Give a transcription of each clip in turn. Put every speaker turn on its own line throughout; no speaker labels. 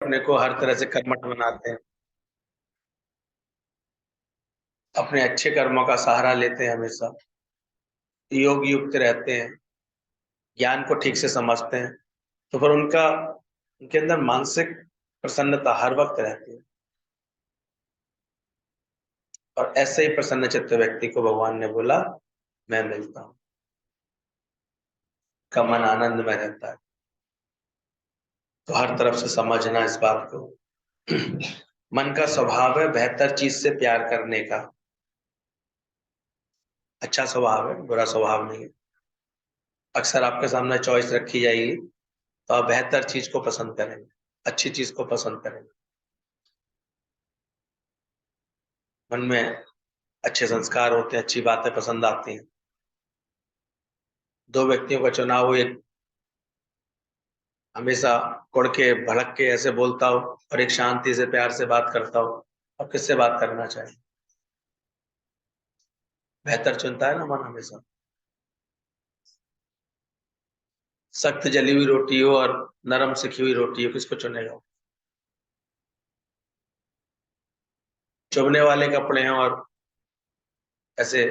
अपने को हर तरह से कर्मठ बनाते हैं, अपने अच्छे कर्मों का सहारा लेते हैं, हमेशा योग युक्त रहते हैं, ज्ञान को ठीक से समझते हैं, तो फिर उनके अंदर मानसिक प्रसन्नता हर वक्त रहती है। और ऐसे ही प्रसन्न चित्त व्यक्ति को भगवान ने बोला मैं मिलता हूं, का मन आनंद में रहता है। तो हर तरफ से समझना इस बात को। मन का स्वभाव है बेहतर चीज से प्यार करने का। अच्छा स्वभाव है, बुरा स्वभाव नहीं है। अक्सर आपके सामने चॉइस रखी जाएगी तो आप बेहतर चीज को पसंद करेंगे, अच्छी चीज को पसंद करेंगे। मन में अच्छे संस्कार होते हैं, अच्छी बातें पसंद आती हैं। दो व्यक्तियों का चुनाव हो, एक हमेशा कुड़ के भड़क के ऐसे बोलता हो और एक शांति से प्यार से बात करता हो, अब किससे बात करना चाहिए? बेहतर चुनता है ना मन हमेशा। सख्त जली हुई रोटी हो और नरम सिकी हुई रोटी हो, किसको चुनेगा? चुभने वाले कपड़े हैं और ऐसे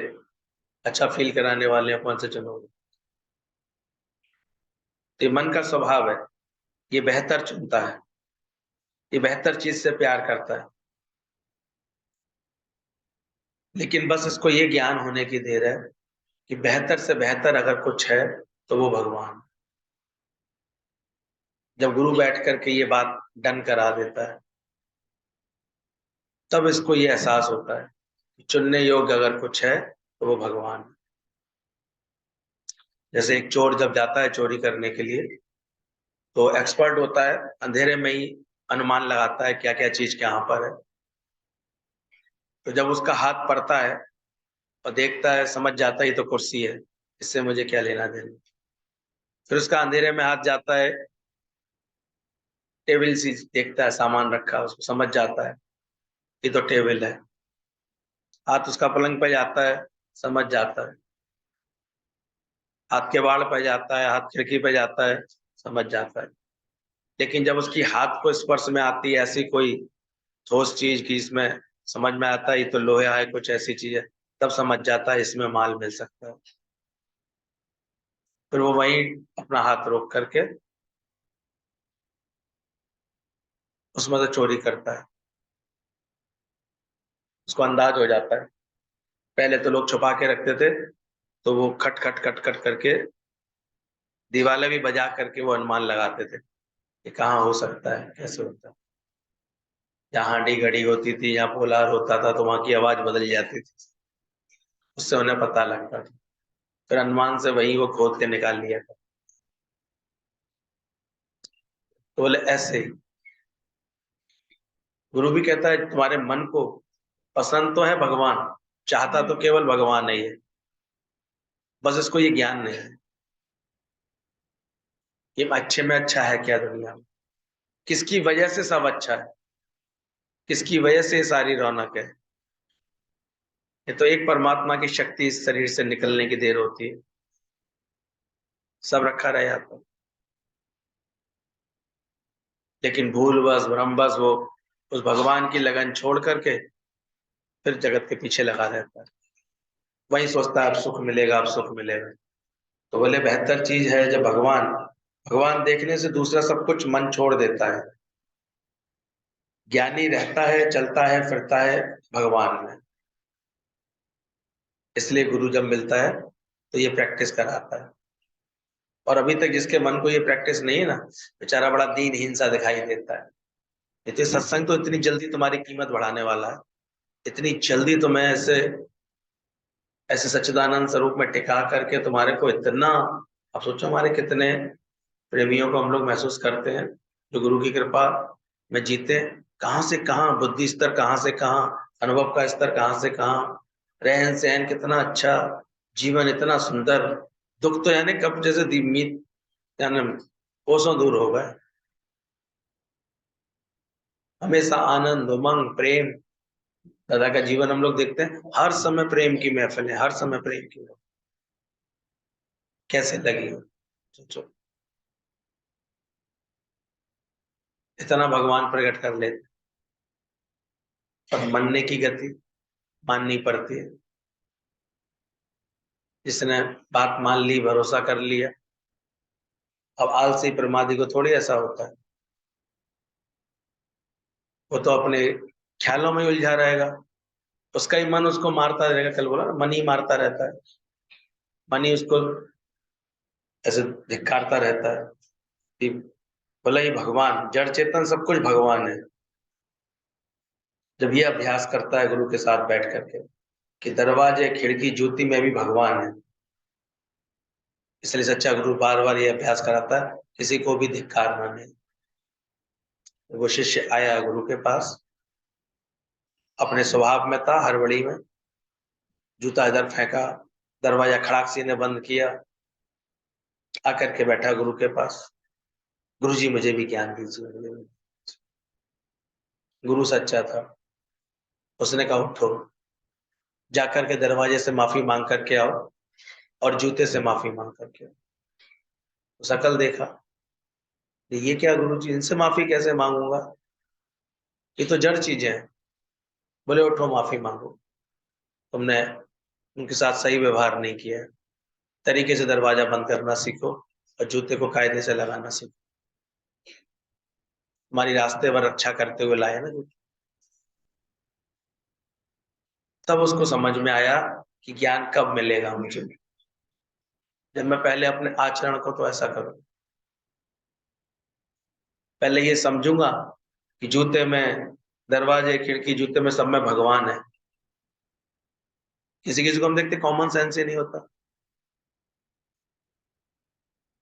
अच्छा फील कराने वाले हैं, कौन से चुनोगे? तो ये मन का स्वभाव है, ये बेहतर चुनता है, ये बेहतर चीज से प्यार करता है। लेकिन बस इसको ये ज्ञान होने की देर है कि बेहतर से बेहतर अगर कुछ है तो वो भगवान। जब गुरु बैठ करके ये बात डन करा देता है, तब इसको ये एहसास होता है कि चुनने योग्य अगर कुछ है तो वो भगवान है। जैसे एक चोर जब जाता है चोरी करने के लिए, तो एक्सपर्ट होता है, अंधेरे में ही अनुमान लगाता है क्या क्या चीज कहाँ पर है। तो जब उसका हाथ पड़ता है और देखता है, समझ जाता है ये तो कुर्सी है, इससे मुझे क्या लेना देना। फिर उसका अंधेरे में हाथ जाता है, टेबल सी देखता है, सामान रखा है, उसको समझ जाता है ये तो टेबल है। हाथ उसका पलंग पे जाता है, समझ जाता है। हाथ के बाड़ पे जाता है, हाथ खिड़की पे जाता है, समझ जाता है। लेकिन जब उसकी हाथ को स्पर्श में आती है ऐसी कोई ठोस चीज की इसमें समझ में आता है ये तो लोहा है, कुछ ऐसी चीज है, तब समझ जाता है इसमें माल मिल सकता है। फिर वो वहीं अपना हाथ रोक करके उसमें से चोरी करता है। उसको अंदाज हो जाता है। पहले तो लोग छुपा के रखते थे, तो वो खट खट खट खट करके दीवालें भी बजा करके वो अनुमान लगाते थे कि कहाँ हो सकता है, कैसे होता है। जहाँ हांडी घड़ी होती थी, यहाँ पोलार होता था, तो वहां की आवाज बदल जाती थी, उससे उन्हें पता लगता था। फिर अनुमान से वही वो खोद के निकाल लिया था। तो बोले ऐसे ही गुरु भी कहता है तुम्हारे मन को पसंद तो है भगवान, चाहता तो केवल भगवान नहीं है, बस इसको ये ज्ञान नहीं है ये अच्छे में अच्छा है क्या दुनिया में, किसकी वजह से सब अच्छा है, किसकी वजह से ये सारी रौनक है। ये तो एक परमात्मा की शक्ति इस शरीर से निकलने की देर होती है, सब रखा रह जाता है। लेकिन भूलवश भ्रमवश वो उस भगवान की लगन छोड़ करके फिर जगत के पीछे लगा रहता है। वही सोचता है अब सुख मिलेगा, अब सुख मिलेगा। तो बोले बेहतर चीज है जब भगवान, भगवान देखने से दूसरा सब कुछ मन छोड़ देता है। ज्ञानी रहता है, चलता है, फिरता है भगवान में। इसलिए गुरु जब मिलता है तो ये प्रैक्टिस कराता है। और अभी तक जिसके मन को ये प्रैक्टिस नहीं है ना, बेचारा बड़ा दीनहीन सा दिखाई देता है। इतने सत्संग तो इतनी जल्दी तुम्हारी कीमत बढ़ाने वाला है, इतनी जल्दी तुम्हें ऐसे ऐसे सच्चिदानंद स्वरूप में टिका करके तुम्हारे को इतना, अब सोचो हमारे कितने प्रेमियों को हम लोग महसूस करते हैं जो गुरु की कृपा में जीते। कहाँ से कहाँ बुद्धि स्तर, कहाँ से कहाँ अनुभव का स्तर, कहाँ से कहाँ रहन सहन कितना अच्छा, जीवन इतना सुंदर। दुख तो यानी कब जैसे मीत यानी कोसों दूर हो गए। हमेशा आनंद उमंग प्रेम, दादा का जीवन हम लोग देखते हैं, हर समय प्रेम की महफिल है, हर समय प्रेम की महफिल। कैसे लगी हो सोचो। इतना भगवान प्रकट कर लेते, पर मानने की गति माननी पड़ती है। जिसने बात मान ली, भरोसा कर लिया, अब आलसी प्रमादी को थोड़ी ऐसा होता है। वो तो अपने ख्यालों में उलझा रहेगा, उसका ही मन उसको मारता रहेगा। कल बोला ना, मन ही मारता रहता है, मन ही उसको ऐसे धिक्कारता रहता है कि बोला ही भगवान, जड़ चेतन सब कुछ भगवान है। जब ये अभ्यास करता है गुरु के साथ बैठ करके कि दरवाजे खिड़की जूती में भी भगवान है, इसलिए सच्चा गुरु बार बार ये अभ्यास कराता है, किसी को भी धिक्कारना नहीं। वो शिष्य आया गुरु के पास, अपने स्वभाव में था, हड़बड़ी में जूता इधर फेंका, दरवाजा खड़ाक ने बंद किया, आकर के बैठा गुरु के पास। गुरु जी मुझे भी ज्ञान दीजिए। गुरु सच्चा था, उसने कहा उठो, जाकर के दरवाजे से माफी मांग करके आओ और जूते से माफी मांग करके आओ। शकल देखा, ये क्या गुरु जी, इनसे माफी कैसे मांगूंगा, ये तो जड़ चीजें हैं। बोले उठो माफी मांगो, तुमने उनके साथ सही व्यवहार नहीं किया है, तरीके से दरवाजा बंद करना सीखो और जूते को कायदे से लगाना सीखो। हमारी रास्ते पर रक्षा करते हुए लाए ना जूते। तब उसको समझ में आया कि ज्ञान कब मिलेगा मुझे, जब मैं पहले अपने आचरण को तो ऐसा करूं, पहले ये समझूंगा कि जूते में, दरवाजे खिड़की जूते में सब में भगवान है। किसी किसी को हम देखते कॉमन सेंस ही नहीं होता।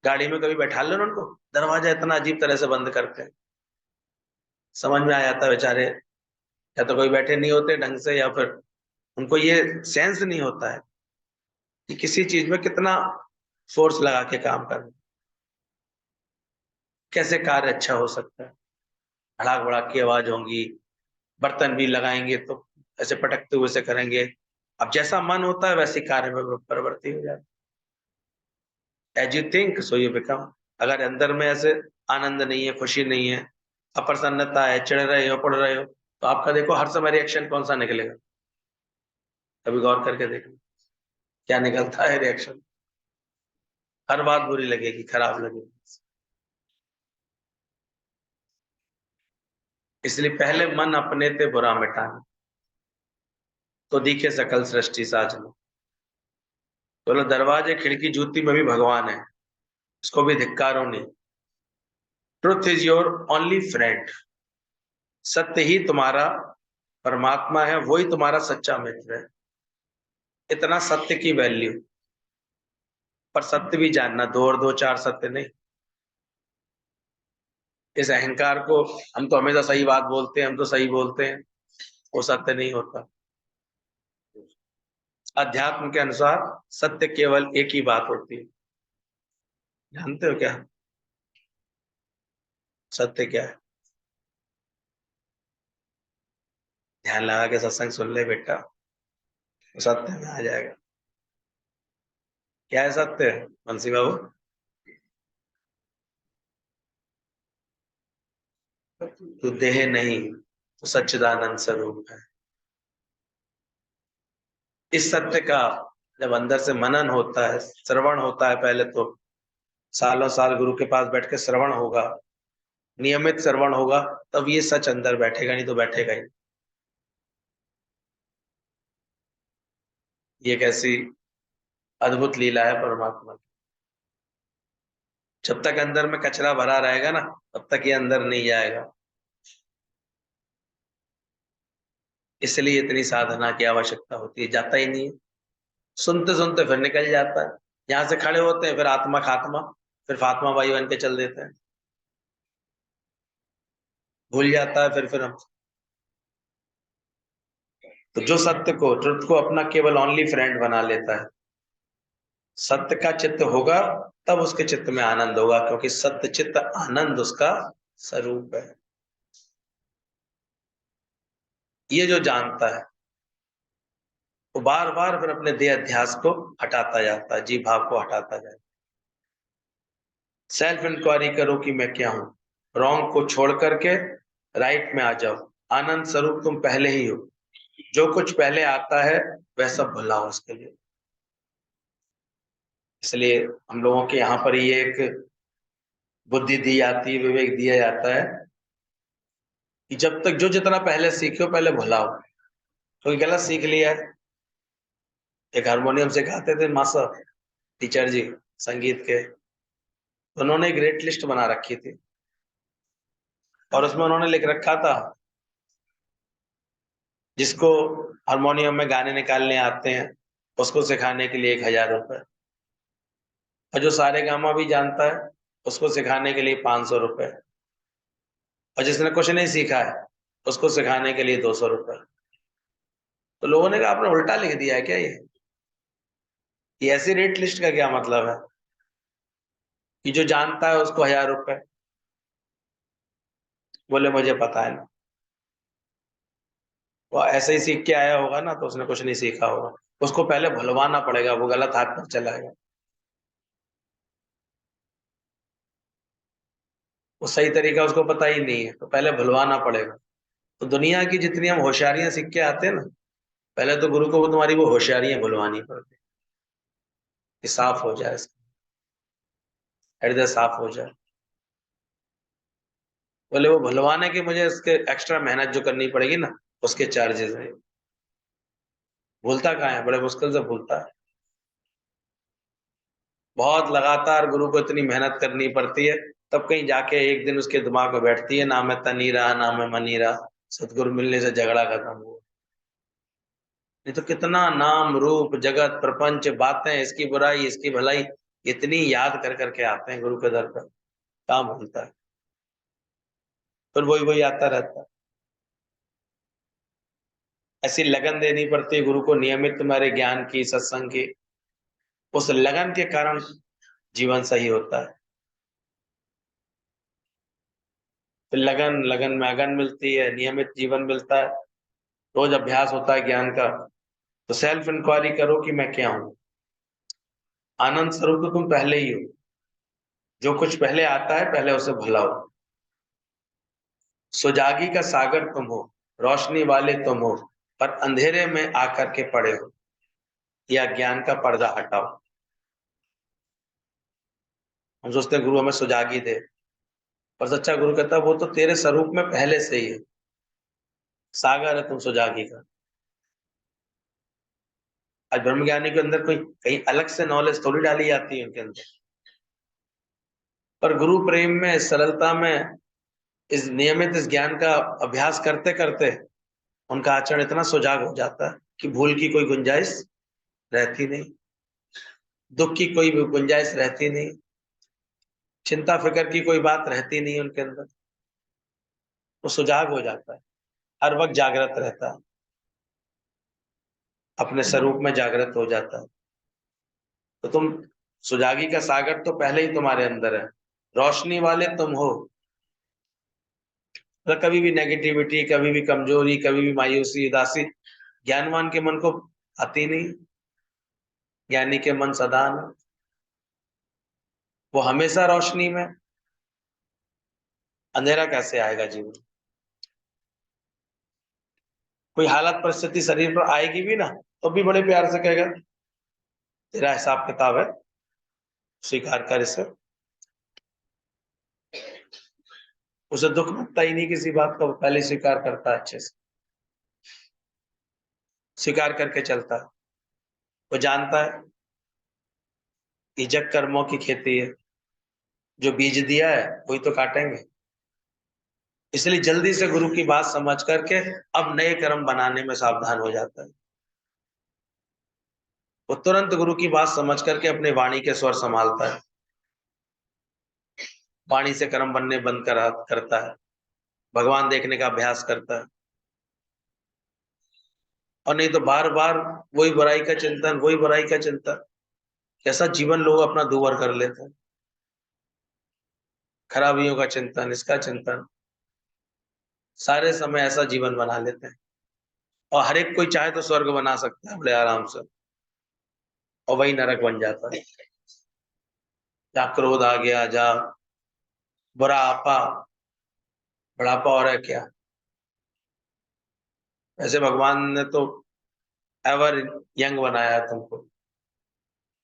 गाड़ी में कभी बैठा लो ना उनको, दरवाजा इतना अजीब तरह से बंद करते हैं, समझ में आ जाता है बेचारे, या तो कोई बैठे नहीं होते ढंग से, या फिर उनको ये सेंस नहीं होता है कि किसी चीज में कितना फोर्स लगा के काम करना, कैसे कार्य अच्छा हो सकता है। धड़ाक भड़ाक की आवाज होंगी, बर्तन भी लगाएंगे तो ऐसे पटकते हुए से करेंगे। अब जैसा मन होता है वैसे कार्य में प्रवृत्ति हो जाती है। As you think so you become. अगर अंदर में ऐसे आनंद नहीं है, खुशी नहीं है, अप्रसन्नता है, चिढ़ रहे हो, पड़ रहे हो, तो आपका देखो हर समय रिएक्शन कौन सा निकलेगा, कभी गौर करके देखो क्या निकलता है रिएक्शन। हर बात बुरी लगेगी, खराब लगेगी। इसलिए पहले मन अपने ते बुरा मिटाना, तो दिखे सकल सृष्टि साजना। बोलो दरवाजे खिड़की जूती में भी भगवान है, इसको भी धिक्कारो नहीं। Truth is your only friend. सत्य ही तुम्हारा परमात्मा है, वही तुम्हारा सच्चा मित्र है। इतना सत्य की वैल्यू, पर सत्य भी जानना, दो और दो चार सत्य नहीं। इस अहंकार को, हम तो हमेशा सही बात बोलते हैं, हम तो सही बोलते हैं, वो सत्य नहीं होता। अध्यात्म के अनुसार सत्य केवल एक ही बात होती है, जानते हो क्या सत्य क्या है? ध्यान लगा के सत्संग सुन ले बेटा, तो सत्य में आ जाएगा। क्या है सत्य बंसी बाबू? तू देह नहीं, तो सच्चिदानंद स्वरूप है। इस सत्य का जब अंदर से मनन होता है, श्रवण होता है, पहले तो सालों साल गुरु के पास बैठ के श्रवण होगा, नियमित श्रवण होगा, तब ये सच अंदर बैठेगा, नहीं तो बैठेगा ही। ये कैसी अद्भुत लीला है परमात्मा की। जब तक अंदर में कचरा भरा रहेगा ना, तब तक ये अंदर नहीं जाएगा। इसलिए इतनी साधना की आवश्यकता होती है, जाता ही नहीं है। सुनते सुनते फिर निकल जाता है, यहाँ से खड़े होते हैं, फिर आत्मा खात्मा, फिर फात्मा बाई बन के चल देते हैं, भूल जाता है फिर हम। तो जो सत्य को, ट्रुथ को अपना केवल ओनली फ्रेंड बना लेता है, सत्य का चित्त होगा, तब उसके चित्त में आनंद होगा, क्योंकि सत्य चित्त आनंद उसका स्वरूप है। ये जो जानता है, वो बार बार फिर अपने देह अध्यास को हटाता जाता है, जीव भाव को हटाता जाता है। सेल्फ इंक्वायरी करो कि मैं क्या हूं, रॉन्ग को छोड़ करके राइट में आ जाओ। आनंद स्वरूप तुम पहले ही हो, जो कुछ पहले आता है वह सब भुलाओ उसके लिए। इसलिए हम लोगों के यहाँ पर ये एक बुद्धि दी जाती है, विवेक दिया जाता है कि जब तक जो जितना पहले सीखे हो पहले भुलाओ। तो गलत सीख लिया है। एक हारमोनियम सिखाते थे मास्टर टीचर जी संगीत के, उन्होंने एक रेट लिस्ट बना रखी थी और उसमें उन्होंने लिख रखा था जिसको हारमोनियम में गाने निकालने आते हैं उसको सिखाने के लिए 1,000 रुपए, और जो सारे गामा भी जानता है उसको सिखाने के लिए 500 रुपए, और जिसने कुछ नहीं सीखा है उसको सिखाने के लिए 200 रुपए। तो लोगों ने कहा आपने उल्टा लिख दिया है क्या? ये ऐसी रेट लिस्ट का क्या मतलब है कि जो जानता है उसको 1,000 रुपए? बोले मुझे पता है ना, वो ऐसे ही सीख के आया होगा ना, तो उसने कुछ नहीं सीखा होगा, उसको पहले भुलवाना पड़ेगा, वो गलत हाथ पर चला गया, वो सही तरीका उसको पता ही नहीं है, तो पहले भुलवाना पड़ेगा। तो दुनिया की जितनी हम होशियारियां सीख के आते हैं ना, पहले तो गुरु को वो तुम्हारी वो होशियारियां भुलवानी पड़ती, कि साफ हो जाए, इसका हृदय साफ हो जाए। बोले वो भुलवाने की मुझे इसके एक्स्ट्रा मेहनत जो करनी पड़ेगी ना, उसके चार्जेस है। भूलता कहाँ है, बड़े मुश्किल से भूलता है। बहुत लगातार गुरु को इतनी मेहनत करनी पड़ती है, तब कहीं जाके एक दिन उसके दिमाग में बैठती है, ना मैं तनी रहा ना मैं मनी रहा, सतगुरु मिलने से झगड़ा खत्म हुआ। नहीं तो कितना नाम रूप जगत प्रपंच बातें, इसकी बुराई इसकी भलाई, इतनी याद कर करके आते हैं गुरु के दर पर, काम भूलता है, फिर वही वही आता रहता है। ऐसी लगन देनी पड़ती है गुरु को नियमित तुम्हारे ज्ञान की सत्संग की, उस लगन के कारण जीवन सही होता है। फिर लगन लगन में अगन मिलती है, नियमित जीवन मिलता है, रोज अभ्यास होता है ज्ञान का। तो सेल्फ इंक्वायरी करो कि मैं क्या हूं। आनंद स्वरूप तो तुम पहले ही हो, जो कुछ पहले आता है पहले उसे भुलाओ। सुजागी का सागर तुम हो, रोशनी वाले तुम हो, पर अंधेरे में आकर के पड़े हो, या ज्ञान का पर्दा हटाओ। हम सोचते हैं गुरु हमें सुजागी दे, पर सच्चा गुरु कहता है वो तो तेरे स्वरूप में पहले से ही है, सागर है तुम सुजागी का। आज ब्रह्मज्ञानी के अंदर कोई कहीं अलग से नॉलेज थोड़ी डाली जाती है उनके अंदर, पर गुरु प्रेम में, सरलता में, इस नियमित इस ज्ञान का अभ्यास करते करते उनका आचरण इतना सुजाग हो जाता है कि भूल की कोई गुंजाइश रहती नहीं, दुख की कोई गुंजाइश रहती नहीं, चिंता फिक्र की कोई बात रहती नहीं उनके अंदर। वो सुजाग हो जाता है, हर वक्त जागृत रहता है, अपने स्वरूप में जागृत हो जाता है। तो तुम सुजागी का सागर तो पहले ही तुम्हारे अंदर है, रोशनी वाले तुम हो। तो कभी भी नेगेटिविटी, कभी भी कमजोरी, कभी भी मायूसी उदासी ज्ञानवान के मन को आती नहीं। ज्ञानी के मन सदा आनंद, वो हमेशा रोशनी में, अंधेरा कैसे आएगा जीवन। कोई हालत परिस्थिति शरीर पर आएगी भी ना, तो भी बड़े प्यार से कहेगा तेरा हिसाब किताब है, स्वीकार कर इसे। उसे दुख लगता ही नहीं किसी बात का, वो पहले स्वीकार करता है, अच्छे से स्वीकार करके चलता है। वो जानता है कि जग कर्मों की खेती है, जो बीज दिया है वही तो काटेंगे। इसलिए जल्दी से गुरु की बात समझ करके अब नए कर्म बनाने में सावधान हो जाता है। वो तुरंत गुरु की बात समझ करके अपने वाणी के स्वर संभालता है, वाणी से कर्म बनने बंद करता है, भगवान देखने का अभ्यास करता है। और नहीं तो बार बार वही बुराई का चिंतन, वही बुराई का चिंतन, कैसा जीवन लोग अपना दूभर कर लेते हैं। खराबियों का चिंतन, इसका चिंतन, सारे समय ऐसा जीवन बना लेते हैं। और हर एक कोई चाहे तो स्वर्ग बना सकता है बड़े आराम से, और वही नरक बन जाता है। जहाँ क्रोध आ गया, जहाँ बुरा आपा, बुढ़ापा हो रहा है क्या? ऐसे भगवान ने तो एवर यंग बनाया है तुमको।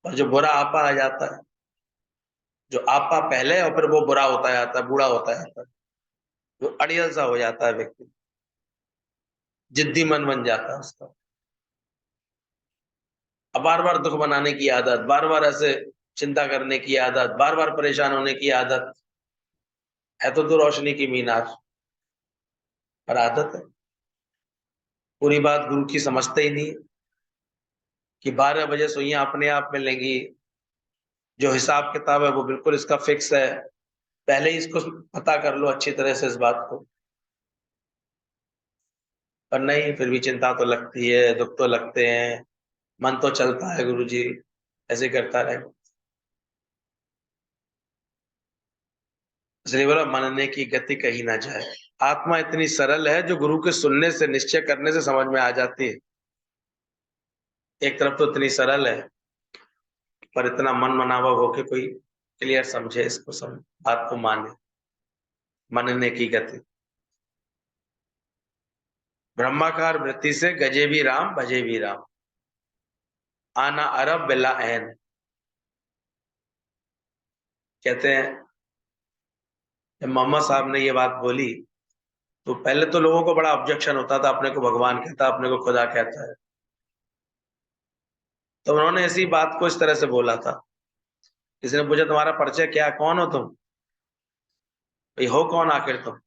और जो बुरा आपा आ जाता है, जो आपा पहले और फिर वो बुरा होता जाता है, बूढ़ा होता जाता है, वो अड़ियल सा हो जाता है व्यक्ति, जिद्दी मन बन जाता है उसका। अब बार बार दुख बनाने की आदत, बार बार ऐसे चिंता करने की आदत, बार बार परेशान होने की आदत, है तो रोशनी की मीनार, पर आदत है। पूरी बात गुरु की समझते ही नहीं कि 12 बजे सुइयां अपने आप मिलेंगी। जो हिसाब किताब है वो बिल्कुल इसका फिक्स है। पहले ही इसको पता कर लो अच्छी तरह से इस बात को। पर नहीं, फिर भी चिंता तो लगती है, दुख तो लगते हैं, मन तो चलता है गुरु जी, ऐसे करता रहे। इसलिए बोला मनने की गति कहीं ना जाए। आत्मा इतनी सरल है जो गुरु के सुनने से, निश्चय करने से समझ में आ जाती है। एक तरफ तो इतनी सरल है, पर इतना मन मनावा होके कोई क्लियर समझे इसको, समझ बात को माने। मनने की गति। ब्रह्माकार वृत्ति से गजे भी राम भजे भी राम, आना अरब बिला ऐन। कहते हैं जब मोहम्मद साहब ने ये बात बोली तो पहले तो लोगों को बड़ा ऑब्जेक्शन होता था, अपने को भगवान कहता, अपने को खुदा कहता है। तो उन्होंने इसी बात को इस तरह से बोला था। किसी ने पूछा तुम्हारा परिचय क्या, कौन हो तुम, भाई हो कौन आखिर तुम?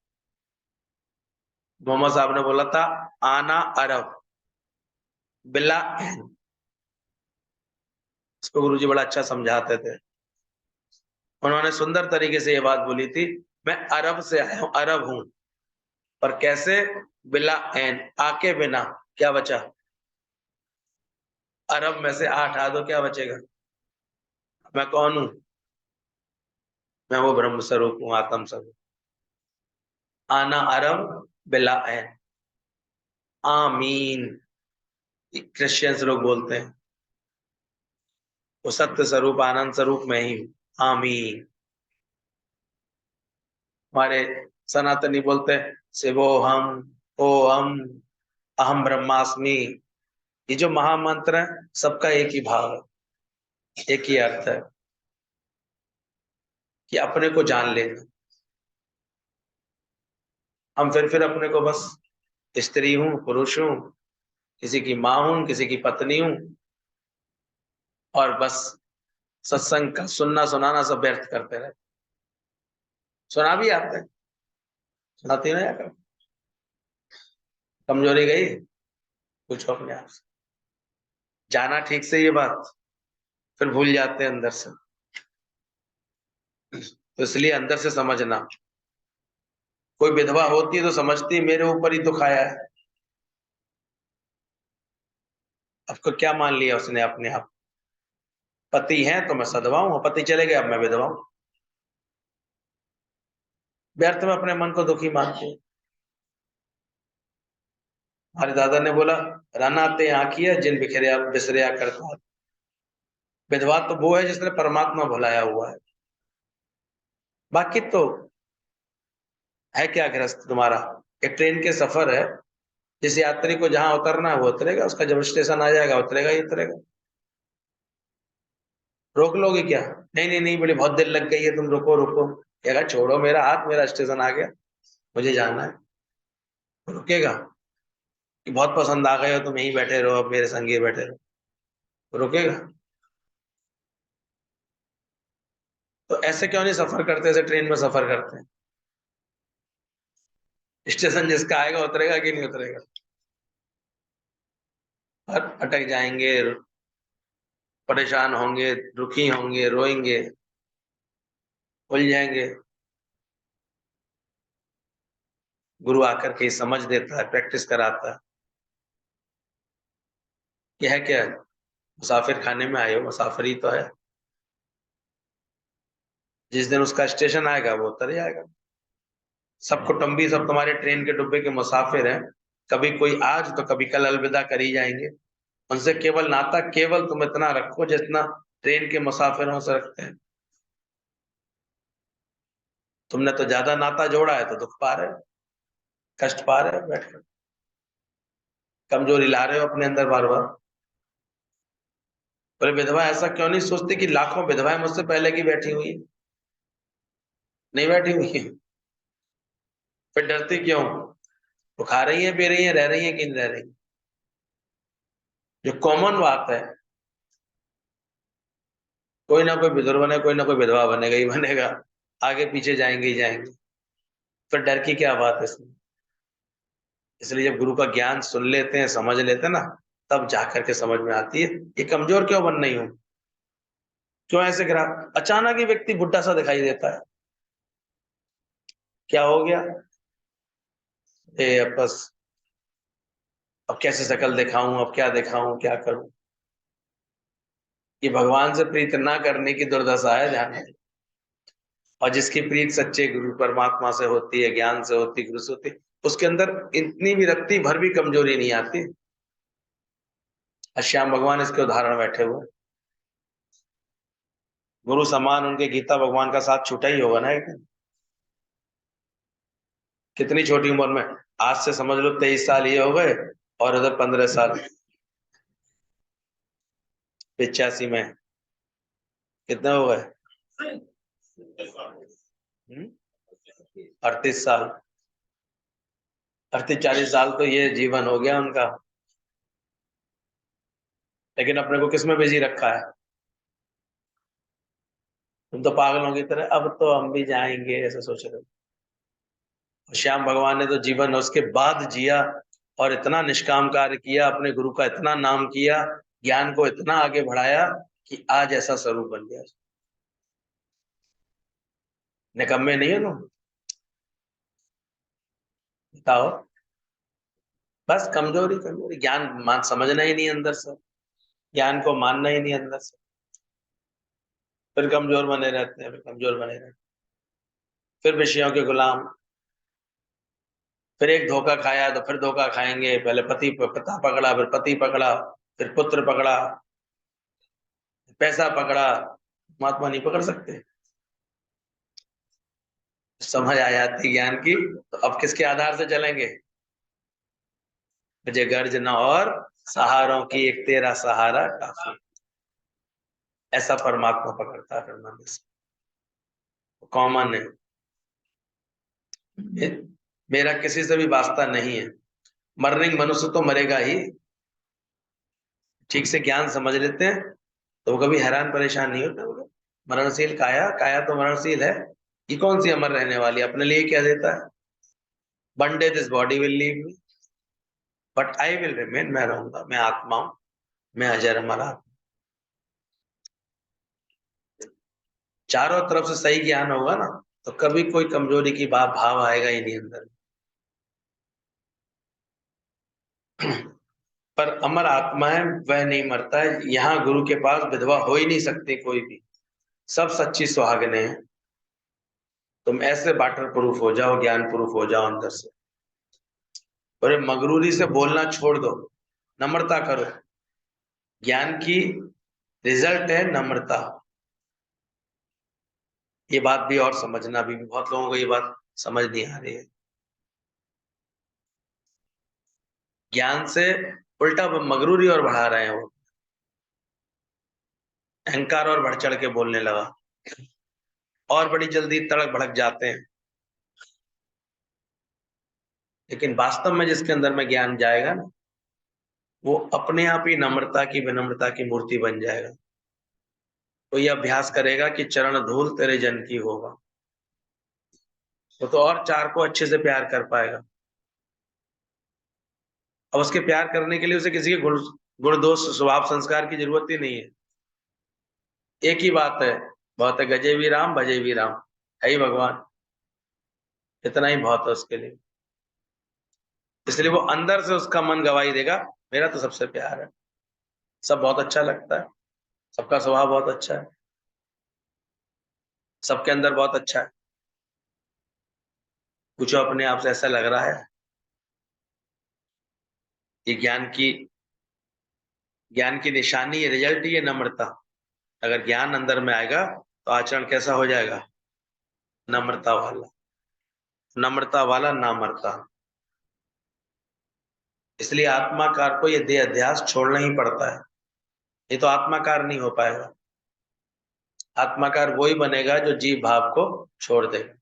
मोहम्मद साहब ने बोला था आना अरब बिला ऐन। इसको गुरुजी बड़ा अच्छा समझाते थे। उन्होंने सुंदर तरीके से ये बात बोली थी, मैं अरब से आया हूं, अरब हूं, पर कैसे? बिला ऐन, आके बिना। क्या बचा? अरब में से आ हटा दो, क्या बचेगा? मैं कौन हूं? मैं वो ब्रह्म स्वरूप हूँ, आत्म स्वरूप। आना अरब बिला ऐन। आमीन। क्रिश्चियंस लोग बोलते हैं वो सत्य स्वरूप, आनंद स्वरूप मैं ही हूँ। आमीन। हमारे सनातनी बोलते हैं शिवो हम, ओ हम, अहम ब्रह्मास्मि। ये जो महामंत्र है सबका एक ही भाव है, एक ही अर्थ है कि अपने को जान लेना। हम फिर अपने को बस स्त्री हूं, पुरुष हूं, किसी की माँ हूं, किसी की पत्नी हूं, और बस सत्संग का सुनना सुनाना सब व्यर्थ करते रहे। सुना भी आते हैं, सुनाती ना यार। कमजोरी गई, पूछो अपने आप से। जाना ठीक से ये बात, फिर भूल जाते हैं अंदर से। तो इसलिए अंदर से समझना। कोई विधवा होती है तो समझती है मेरे ऊपर ही दुख आया है। आपको क्या मान लिया उसने अपने आप? पति है तो मैं सधवा हूं, पति चले गए अब मैं विधवा हूं। व्यर्थ में अपने मन को दुखी मानते हैं। हमारे दादा ने बोला रनाते आंखिया जिन बिखरिया बिसरिया करता। विधवा तो वो है जिसने परमात्मा भुलाया हुआ है। बाकी तो है क्या गृहस्थ तुम्हारा? एक ट्रेन के सफर है, जिस यात्री को जहां उतरना है वो उतरेगा, उसका जब स्टेशन आ जाएगा उतरेगा ही उतरेगा। रोक लोगे क्या? नहीं नहीं नहीं, बोले बहुत देर लग गई है, तुम रुको रुको। कहेगा छोड़ो मेरा हाथ, मेरा स्टेशन आ गया, मुझे जाना है। रुकेगा कि बहुत पसंद आ गए हो तुम यहीं बैठे रहो, अब मेरे संग ही बैठे रहो? रुकेगा? तो ऐसे क्यों नहीं सफर करते, ऐसे ट्रेन में सफर करते हैं? स्टेशन जिसका आएगा उतरेगा कि नहीं उतरेगा? और अटक जाएंगे, परेशान होंगे, दुखी होंगे, रोएंगे, भूल जाएंगे। गुरु आकर के समझ देता है, प्रैक्टिस कराता है। यह है क्या? मुसाफिर खाने में आए हो, मुसाफिर ही तो है। जिस दिन उसका स्टेशन आएगा वो उतर जाएगा। सब कुटुंबी, सब तुम्हारे ट्रेन के डिब्बे के मुसाफिर हैं। कभी कोई आज तो कभी कल अलविदा कर ही जाएंगे। उनसे केवल नाता, केवल तुम इतना रखो जितना ट्रेन के मुसाफिरों से रखते हैं। तुमने तो ज्यादा नाता जोड़ा है तो दुख पा रहे हो। कष्ट पा रहे हो बैठकर, कमजोरी ला रहे हो अपने अंदर बार बार। पर विधवा ऐसा क्यों नहीं सोचती कि लाखों विधवाएं मुझसे पहले की बैठी हुई, नहीं बैठी हुई है, फिर डरती क्यों? वो खा रही है, पी रही है, रह रही है कि नहीं रह रही? जो कॉमन बात है, कोई ना कोई बुजुर्ग बने, कोई ना कोई विधवा बनेगा ही बनेगा, आगे पीछे जाएंगे ही जाएंगे, फिर डर की क्या बात है इसमें? इसलिए जब गुरु का ज्ञान सुन लेते हैं, समझ लेते हैं ना, तब जाकर के समझ में आती है ये कमजोर क्यों बन रही हूं, क्यों ऐसे गिरा। अचानक ही व्यक्ति बुढ़ा सा दिखाई देता है, क्या हो गया? अब बस, अब कैसे शक्ल दिखाऊं, अब क्या दिखाऊं, क्या करूं? ये भगवान से प्रीत ना करने की दुर्दशा है, ध्यान रखना। और जिसकी प्रीत सच्चे गुरु परमात्मा से होती है, ज्ञान से होती, गुरु से होती, उसके अंदर इतनी भी रत्ती भर भी कमजोरी नहीं आती। श्याम भगवान इसके उदाहरण बैठे हुए, गुरु समान उनके गीता भगवान का साथ छूटा ही होगा ना एक दिन। कितनी छोटी उम्र में, आज से समझ लो 23 साल ये हो गए, और उधर 15 साल, 85 में कितने हो गए? 38 साल, 38-40 साल तो ये जीवन हो गया उनका। लेकिन अपने को किसमें बिजी रखा है? तुम तो पागलों की तरह अब तो हम भी जाएंगे ऐसा सोच रहे हो। श्याम भगवान ने तो जीवन उसके बाद जिया, और इतना निष्काम कार्य किया, अपने गुरु का इतना नाम किया, ज्ञान को इतना आगे बढ़ाया कि आज ऐसा स्वरूप बन गया। निकम्मे नहीं हो तुम, बताओ। बस कमजोरी, कमजोरी, ज्ञान मान समझना ही नहीं अंदर से, ज्ञान को मानना ही नहीं अंदर से, फिर कमजोर बने रहते हैं, फिर कमजोर बने रहते हैं, फिर विषयों के गुलाम। फिर एक धोखा खाया तो फिर धोखा खाएंगे, पहले पिता पकड़ा, फिर पति पकड़ा, फिर पुत्र पकड़ा, पैसा पकड़ा, महात्मा नहीं पकड़ सकते। समझ आ जाती ज्ञान की, तो अब किसके आधार से चलेंगे? मुझे गर्जना और सहारों की एक तेरा सहारा काफी, ऐसा परमात्मा पकड़ता है फिर मन से। कॉमन है, मेरा किसी से भी वास्ता नहीं है, मरने मनुष्य तो मरेगा ही। ठीक से ज्ञान समझ लेते हैं तो वो कभी हैरान परेशान नहीं होता होगा। मरणशील काया, काया तो मरणशील है, ये कौन सी अमर रहने वाली, अपने लिए क्या देता है? One day this body will leave me, but I will remain, मैं रहूंगा, मैं आत्मा हूं, मैं अजर अमर आत्मा। चारों तरफ से सही ज्ञान होगा ना, तो कभी कोई कमजोरी की बात भाव आएगा ही नहीं अंदर। पर अमर आत्मा है, वह नहीं मरता है। यहाँ गुरु के पास विधवा हो ही नहीं सकती कोई भी, सब सच्ची सुहागने हैं। तुम ऐसे वाटर प्रूफ हो जाओ, ज्ञान प्रूफ हो जाओ अंदर से, और मगरूरी से बोलना छोड़ दो, नम्रता करो। ज्ञान की रिजल्ट है नम्रता। ये बात भी और समझना भी, बहुत लोगों को ये बात समझ नहीं आ रही है। ज्ञान से उल्टा मगरूरी और बढ़ा रहे हैं वो, अहंकार और बढ़ चढ़ के बोलने लगा, और बड़ी जल्दी तड़क भड़क जाते हैं। लेकिन वास्तव में जिसके अंदर में ज्ञान जाएगा ना, वो अपने आप ही नम्रता की, विनम्रता की मूर्ति बन जाएगा। तो ये अभ्यास करेगा कि चरण धूल तेरे जन की होगा, तो और चार को अच्छे से प्यार कर पाएगा। अब उसके प्यार करने के लिए उसे किसी के गुण दोष स्वभाव संस्कार की जरूरत ही नहीं है। एक ही बात है, बहुत है, गजे भी राम भजे भी राम, है ही भगवान, इतना ही बहुत है उसके लिए। इसलिए वो अंदर से उसका मन गवाही देगा, मेरा तो सबसे प्यार है, सब बहुत अच्छा लगता है, सबका स्वभाव बहुत अच्छा है, सबके अंदर बहुत अच्छा है। पूछो अपने आप से, ऐसा लग रहा है? ये ज्ञान की निशानी, रिजल्ट ही है नम्रता। अगर ज्ञान अंदर में आएगा तो आचरण कैसा हो जाएगा? नम्रता वाला, नम्रता वाला ना मरता। इसलिए आत्माकार को ये देह अध्यास छोड़ना ही पड़ता है, ये तो आत्माकार नहीं हो पाएगा। आत्माकार वही बनेगा जो जीव भाव को छोड़ देगा।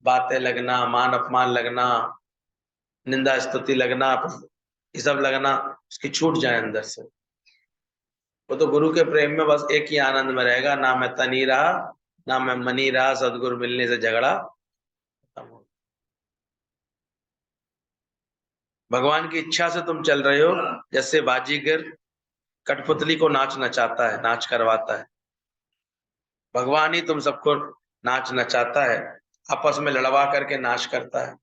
बातें लगना, मान अपमान लगना, निंदा स्तुति लगना, ये सब लगना उसकी छूट जाए अंदर से। वो तो गुरु के प्रेम में बस एक ही आनंद में रहेगा, ना मैं तनी रहा, ना मैं मनी रहा, सदगुरु मिलने से झगड़ा। भगवान की इच्छा से तुम चल रहे हो, जैसे बाजीगर कठपुतली को नाच नचाता है, नाच करवाता है। भगवान ही तुम सबको नाच नचाता है, आपस में लड़वा करके नाच करता है।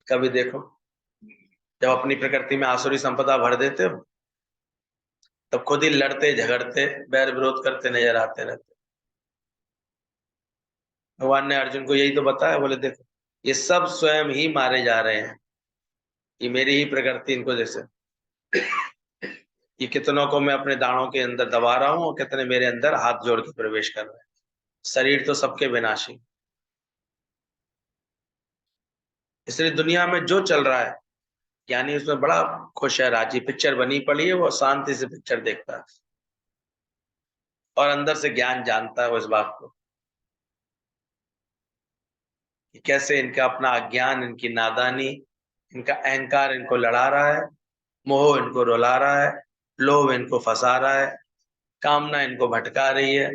कभी देखो, जब अपनी प्रकृति में आसुरी संपदा भर देते हो, तब खुद ही लड़ते झगड़ते बैर विरोध करते नजर आते रहते। भगवान ने अर्जुन को यही तो बताया, बोले देखो ये सब स्वयं ही मारे जा रहे हैं, ये मेरी ही प्रकृति इनको जैसे, ये कितनों को मैं अपने दाणों के अंदर दबा रहा हूँ और कितने मेरे अंदर हाथ जोड़ के प्रवेश कर रहे हैं। शरीर तो सबके विनाशी, इसलिए दुनिया में जो चल रहा है ज्ञानी उसमें बड़ा खुश है, राजी। पिक्चर बनी पड़ी है, वो शांति से पिक्चर देखता है और अंदर से ज्ञान जानता है वो इस बात को कि कैसे इनका अपना अज्ञान, इनकी नादानी, इनका अहंकार इनको लड़ा रहा है, मोह इनको रुला रहा है, लोभ इनको फंसा रहा है, कामना इनको भटका रही है,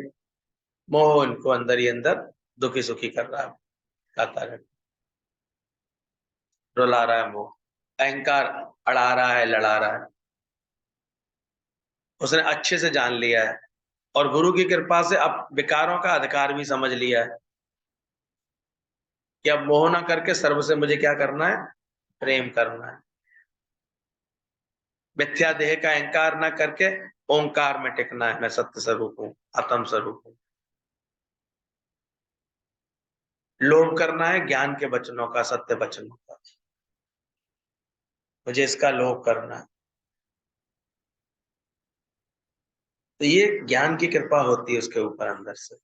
मोह इनको अंदर ही अंदर दुखी सुखी कर रहा है, खाता है, रुला रहा है। मोह अहंकार अड़ा रहा है, लड़ा रहा है। उसने अच्छे से जान लिया है और गुरु की कृपा से अब विकारों का अधिकार भी समझ लिया है कि अब मोह ना करके सर्व से मुझे क्या करना है, प्रेम करना है। मिथ्या देह का अहंकार ना करके ओंकार में टिकना है, मैं सत्य स्वरूप हूँ, आत्म स्वरूप हूँ। लोभ करना है ज्ञान के वचनों का, सत्य वचनों का, मुझे इसका लोभ करना है। तो ये ज्ञान की कृपा होती है उसके ऊपर, अंदर से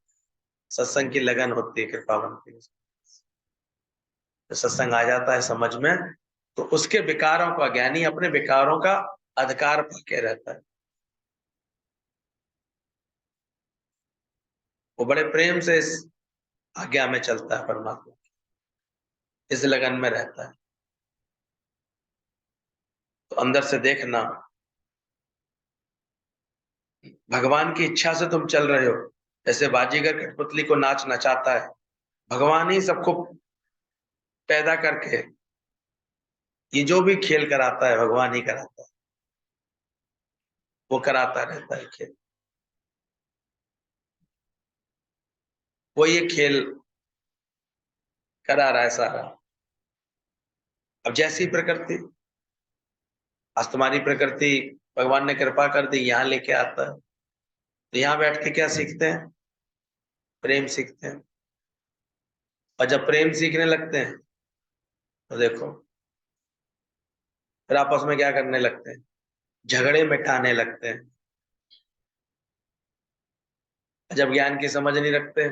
सत्संग की लगन होती है, कृपा बनती है। तो सत्संग आ जाता है समझ में, तो उसके विकारों का, ज्ञानी अपने विकारों का अधिकार पाके रहता है। वो बड़े प्रेम से इस आज्ञा में चलता है, परमात्मा इस लगन में रहता है। तो अंदर से देखना, भगवान की इच्छा से तुम चल रहे हो, जैसे बाजीगर कठपुतली को नाच नचाता है, भगवान ही सबको पैदा करके ये जो भी खेल कराता है भगवान ही कराता है, वो कराता रहता है खेल, वो ये खेल करा रहा है सारा। अब जैसी प्रकृति, आज तुम्हारी प्रकृति भगवान ने कृपा कर दी, यहाँ लेके आता है, तो यहाँ बैठ के क्या सीखते हैं, प्रेम सीखते हैं। और जब प्रेम सीखने लगते हैं तो देखो फिर आपस में क्या करने लगते हैं, झगड़े मिटाने लगते हैं। जब ज्ञान की समझ नहीं रखते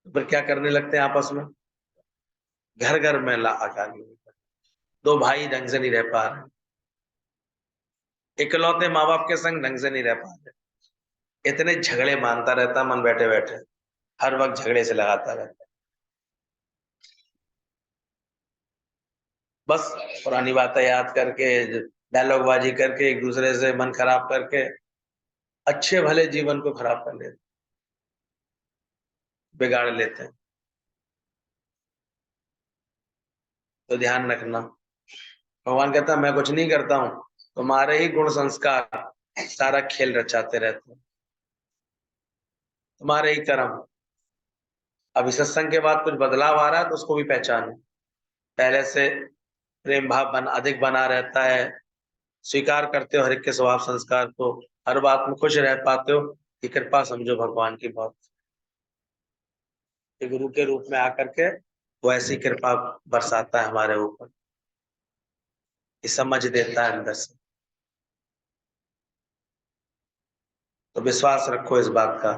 तो फिर क्या करने लगते हैं आपस में, घर घर में ला आकार, दो भाई ढंग से नहीं रह पा रहे, इकलौते माँ बाप के संग ढंग से नहीं रह पा रहे, इतने झगड़े मानता रहता मन बैठे बैठे, हर वक्त झगड़े से लगाता रहता। बस पुरानी बातें याद करके, डायलॉग बाजी करके, एक दूसरे से मन खराब करके अच्छे भले जीवन को खराब कर लेते, बिगाड़ लेते हैं। तो ध्यान रखना, भगवान कहता है मैं कुछ नहीं करता हूँ, तुम्हारे ही गुण संस्कार सारा खेल रचाते रहते हैं, तुम्हारे ही कर्म। अभी सत्संग के बाद कुछ बदलाव आ रहा है तो उसको भी पहचानो, पहले से प्रेम भाव अधिक बना रहता है, स्वीकार करते हो हर एक के स्वभाव संस्कार को, हर बात में खुश रह पाते हो, ये कृपा समझो भगवान की बहुत, गुरु के रूप में आकर के वो ऐसी कृपा बरसाता है हमारे ऊपर, ये समझ देता है अंदर से। तो विश्वास रखो इस बात का,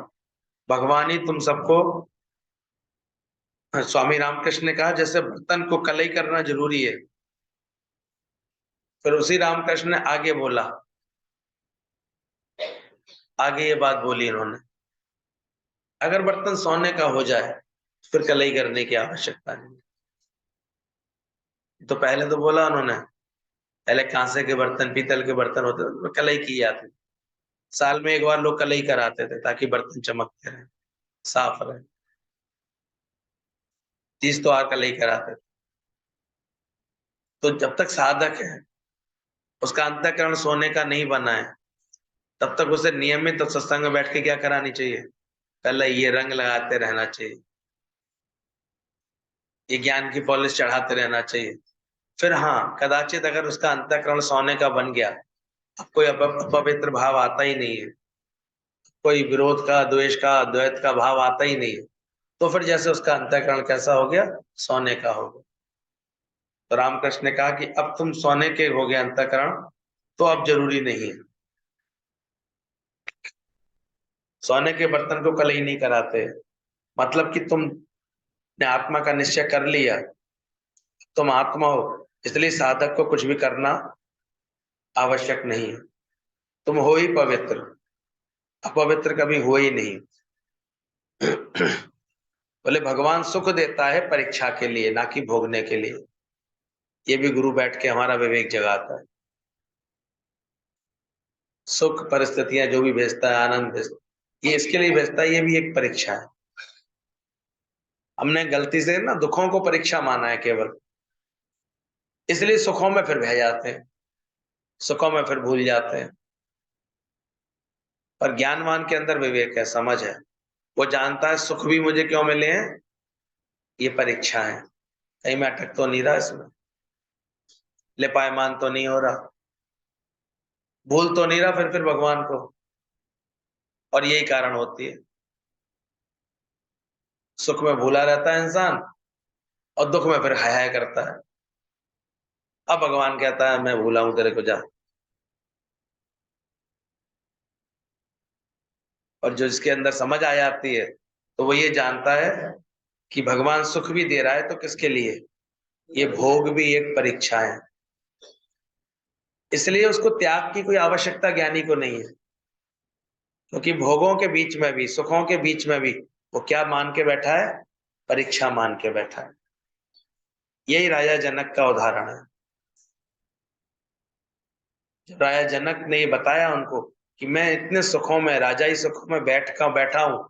भगवान ही तुम सबको स्वामी रामकृष्ण ने कहा जैसे बर्तन को कलई करना जरूरी है, फिर उसी रामकृष्ण ने आगे बोला, आगे ये बात बोली इन्होंने, अगर बर्तन सोने का हो जाए फिर कलई करने की आवश्यकता नहीं। तो पहले तो बोला उन्होंने, पहले कांसे के बर्तन, पीतल के बर्तन होते थे तो कलई की जाती, साल में एक बार लोग कलई कराते थे ताकि बर्तन चमकते रहे, साफ रहे, 30 तो आर कलई कराते थे। तो जब तक साधक है, उसका अंतःकरण सोने का नहीं बना है, तब तक उसे नियमित तो सत्संग में बैठ के क्या करानी चाहिए, कलई, ये रंग लगाते रहना चाहिए, ये ज्ञान की पॉलिश चढ़ाते रहना चाहिए। फिर हाँ, कदाचित अगर उसका अंतःकरण सोने का बन गया, अब कोई अपवित्र भाव आता ही नहीं है, कोई विरोध का, द्वेष का, द्वैत का भाव आता ही नहीं है, तो फिर जैसे उसका अंतःकरण कैसा हो गया, सोने का हो गया। तो रामकृष्ण ने कहा कि अब तुम सोने के हो गए अंतःकरण, तो अब जरूरी नहीं है, सोने के बर्तन को कलई नहीं कराते, मतलब कि तुमने आत्मा का निश्चय कर लिया, तुम आत्मा हो, इसलिए साधक को कुछ भी करना आवश्यक नहीं है, तुम हो ही पवित्र, अपवित्र कभी हो ही नहीं। बोले भगवान सुख देता है परीक्षा के लिए, ना कि भोगने के लिए। ये भी गुरु बैठ के हमारा विवेक जगाता है। सुख परिस्थितियां जो भी भेजता है, आनंद भेजता है, ये इसके लिए भेजता है, ये भी एक परीक्षा है। हमने गलती से ना दुखों को परीक्षा माना है केवल, इसलिए सुखों में फिर बह जाते हैं, सुखों में फिर भूल जाते हैं। पर ज्ञानवान के अंदर विवेक है, समझ है, वो जानता है सुख भी मुझे क्यों मिले हैं, ये परीक्षा है, कहीं मैं अटक तो नहीं रहा इसमें, लिपायमान तो नहीं हो रहा, भूल तो नहीं रहा फिर भगवान को। और यही कारण होती है, सुख में भूला रहता है इंसान और दुख में फिर हाय हाय करता है। अब भगवान कहता है मैं भूला हूं तेरे को, जा। और जो इसके अंदर समझ आ जाती है, तो वो ये जानता है कि भगवान सुख भी दे रहा है तो किसके लिए, ये भोग भी एक परीक्षा है, इसलिए उसको त्याग की कोई आवश्यकता ज्ञानी को नहीं है। क्योंकि भोगों के बीच में भी, सुखों के बीच में भी वो क्या मान के बैठा है, परीक्षा मान के बैठा है। यही राजा जनक का उदाहरण है। जब राजा जनक ने ये बताया उनको कि मैं इतने सुखों में, राजाई सुखों में बैठा हूं,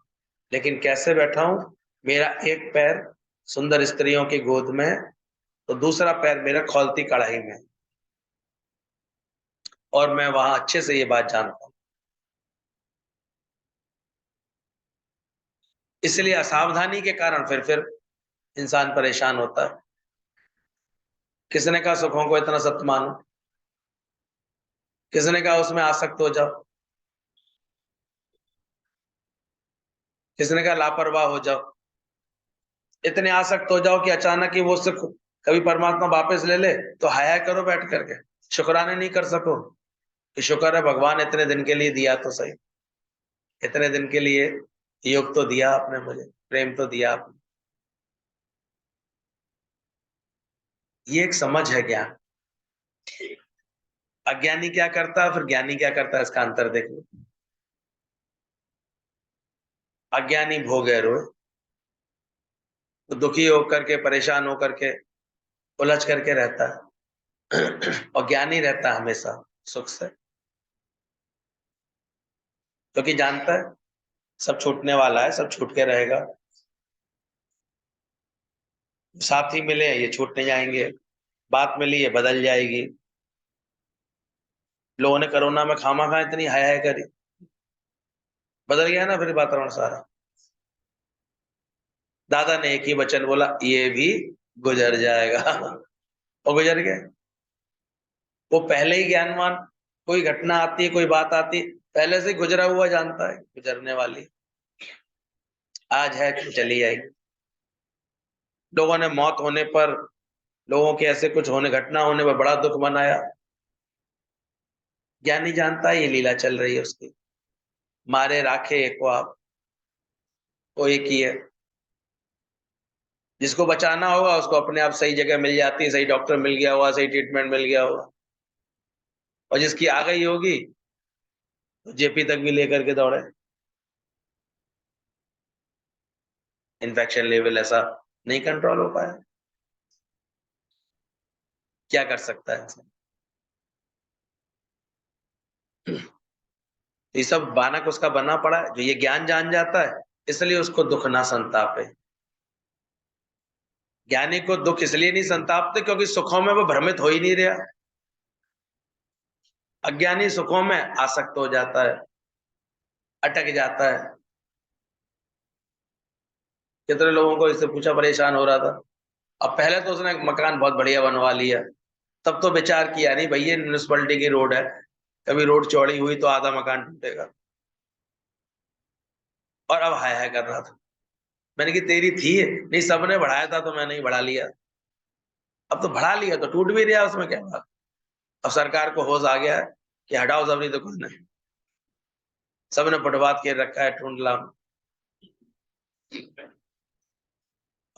लेकिन कैसे बैठा हूं, मेरा एक पैर सुंदर स्त्रियों की गोद में, तो दूसरा पैर मेरा खौलती कढ़ाई में, और मैं वहां अच्छे से ये बात जानता हूं। इसलिए असावधानी के कारण फिर इंसान परेशान होता है। किसने कहा सुखों को इतना सत्य मानो, किसने कहा उसमें आसक्त हो जाओ, किसने कहा लापरवाह हो जाओ, इतने आसक्त हो जाओ कि अचानक ही वो सुख कभी परमात्मा वापस ले ले तो हाया करो बैठ करके, शुक्राने नहीं कर सको कि शुक्र है भगवान इतने दिन के लिए दिया तो सही, इतने दिन के लिए योग तो दिया आपने मुझे, प्रेम तो दिया आपने। ये एक समझ है ज्ञान। अज्ञानी क्या करता है, फिर ज्ञानी क्या करता है, इसका अंतर देख लो। अज्ञानी भोगे रोए, तो दुखी होकर के, परेशान होकर के, उलझ करके रहता है। और ज्ञानी रहता है हमेशा सुख से, क्योंकि जानता है सब छूटने वाला है, सब छूट के रहेगा। साथी मिले ये छूटने जाएंगे, बात मिली ये बदल जाएगी। लोगों ने कोरोना में खामा खा इतनी हाय हाय करी, बदल गया ना फिर वातावरण सारा। दादा ने एक ही वचन बोला, ये भी गुजर जाएगा। और गुजर गया। वो पहले ही ज्ञानवान, कोई घटना आती है, कोई बात आती है, पहले से गुजरा हुआ जानता है गुजरने वाली, आज है कल चली जाएगी। लोगों ने मौत होने पर, लोगों के ऐसे कुछ होने, घटना होने पर बड़ा दुख मनाया। ज्ञानी जानता है ये लीला चल रही है उसकी, मारे राखे एक को आप, वो एक ही है। जिसको बचाना होगा उसको अपने आप सही जगह मिल जाती है, सही डॉक्टर मिल गया होगा, सही ट्रीटमेंट मिल गया होगा, और जिसकी आ गई होगी तो जेपी तक भी लेकर के दौड़े। इन्फेक्शन लेवल ऐसा नहीं कंट्रोल हो पाया, क्या कर सकता है इंसान? ये सब बानक उसका बना पड़ा है, जो ये ज्ञान जान जाता है इसलिए उसको दुख ना संतापे। ज्ञानी को दुख इसलिए नहीं संतापते क्योंकि सुखों में वो भ्रमित हो ही नहीं रहा। अज्ञानी सुखों में आसक्त हो जाता है, अटक जाता है। कितने लोगों को इससे पूछा, परेशान हो रहा था। अब पहले तो उसने मकान बहुत बढ़िया बनवा लिया, तब तो विचार किया नहीं भाई ये म्यूनिसिपैलिटी की रोड है, कभी रोड चौड़ी हुई तो आधा मकान टूटेगा। और अब हाय हाय कर रहा था। मैंने कि तेरी थी, नहीं सबने बढ़ाया था तो मैंने ही बढ़ा लिया। अब तो बढ़ा लिया तो टूट भी रहा, उसमें क्या बात। अब सरकार को होश आ गया है कि हटाओ सबनी दुकान है, सबने बर्बाद के रखा है टूंडला।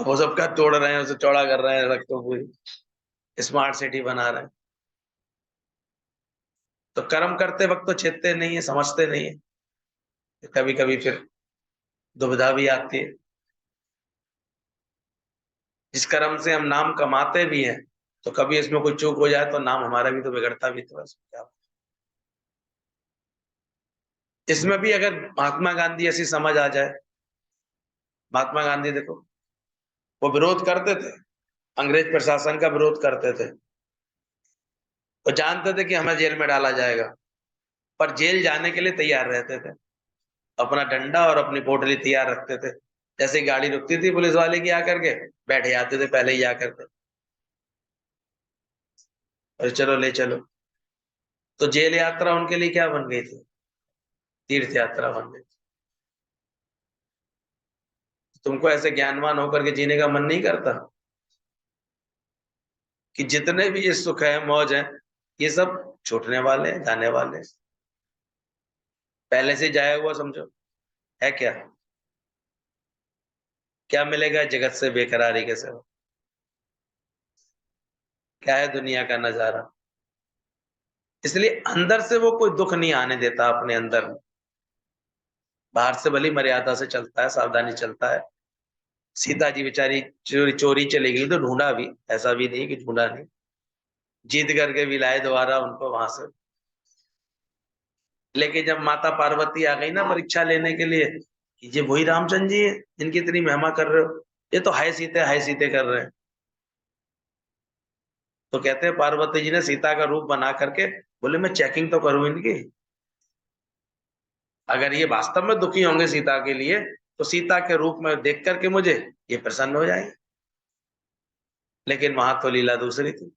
वो सबका तोड़ रहे हैं, उसे चौड़ा कर रहे हैं, रख तो पूरी स्मार्ट सिटी बना रहे हैं। तो कर्म करते वक्त तो चेतते नहीं है, समझते नहीं है, कभी कभी फिर दुविधा भी आती है। जिस कर्म से हम नाम कमाते भी हैं तो कभी इसमें कोई चूक हो जाए तो नाम हमारा भी तो बिगड़ता भी तो है, इसमें क्या। इसमें भी अगर महात्मा गांधी ऐसी समझ आ जाए। महात्मा गांधी देखो, वो विरोध करते थे, अंग्रेज प्रशासन का विरोध करते थे, वो जानते थे कि हमें जेल में डाला जाएगा, पर जेल जाने के लिए तैयार रहते थे। अपना डंडा और अपनी पोटली तैयार रखते थे, जैसे गाड़ी रुकती थी पुलिस वाले की आकर के बैठ जाते थे पहले ही आकर के, और चलो ले चलो। तो जेल यात्रा उनके लिए क्या बन गई थी? तीर्थ यात्रा बन गई। तुमको ऐसे ज्ञानवान होकर के जीने का मन नहीं करता कि जितने भी ये सुख है मौज है ये सब छूटने वाले हैं, जाने वाले हैं, पहले से जाया हुआ समझो। है क्या? क्या मिलेगा जगत से बेकरारी के सिवा? क्या है दुनिया का नजारा? इसलिए अंदर से वो कोई दुख नहीं आने देता अपने अंदर। बाहर से भली मर्यादा से चलता है, सावधानी चलता है। सीता जी बेचारी चोरी चोरी चली गई तो ढूंढा भी, ऐसा भी नहीं कि ढूंढा नहीं, जीत करके भी लाए दोबारा उनको वहां से। लेकिन जब माता पार्वती आ गई ना परीक्षा लेने के लिए कि ये वही रामचंद्र जी है जिनकी इतनी महिमा कर रहे हो, ये तो हाय सीते कर रहे हैं। तो कहते हैं पार्वती जी ने सीता का रूप बना करके बोले मैं चेकिंग तो करूं इनकी, अगर ये वास्तव में दुखी होंगे सीता के लिए तो सीता के रूप में देख करके मुझे ये प्रसन्न हो जाएंगे। लेकिन वहां तो लीला दूसरी थी।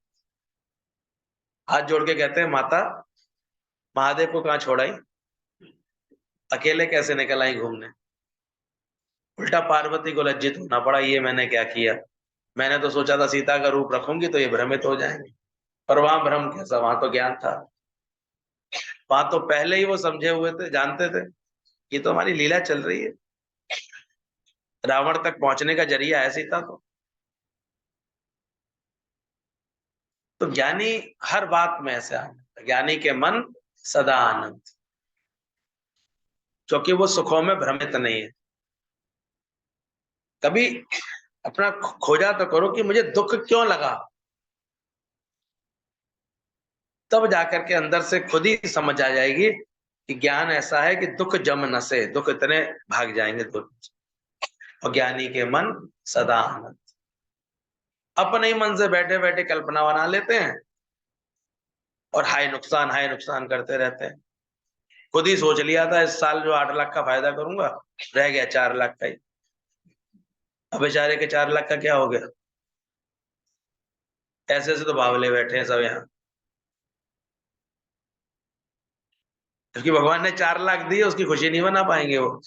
हाथ जोड़ के कहते हैं माता महादेव को कहाँ छोड़ाई, अकेले कैसे निकल आई घूमने। उल्टा पार्वती को लज्जित होना पड़ा, ये मैंने क्या किया। मैंने तो सोचा था सीता का रूप रखूंगी तो ये भ्रमित हो जाएंगे, पर वहां भ्रम कैसा, वहां तो ज्ञान था। वहां तो पहले ही वो समझे हुए थे, जानते थे ये तो हमारी लीला चल रही है, रावण तक पहुंचने का जरिया है सीता तो ज्ञानी हर बात में ऐसे आनंद, ज्ञानी के मन सदा आनंद, क्योंकि वो सुखों में भ्रमित नहीं है। कभी अपना खोजा तो करो कि मुझे दुख क्यों लगा, तब जाकर के अंदर से खुद ही समझ आ जाएगी कि ज्ञान ऐसा है कि दुख जम न से, दुख इतने भाग जाएंगे दुख। और ज्ञानी के मन सदा आनंद। अपने ही मन से बैठे बैठे कल्पना बना लेते हैं और हाय नुकसान करते रहते हैं। खुद ही सोच लिया था इस साल जो 8 लाख का फायदा करूंगा, रह गया 4 लाख का ही। अब बेचारे के 4 लाख का क्या हो गया? ऐसे ऐसे तो बावले बैठे हैं सब यहाँ, क्योंकि भगवान ने 4 लाख दिए उसकी खुशी नहीं बना पाएंगे वो,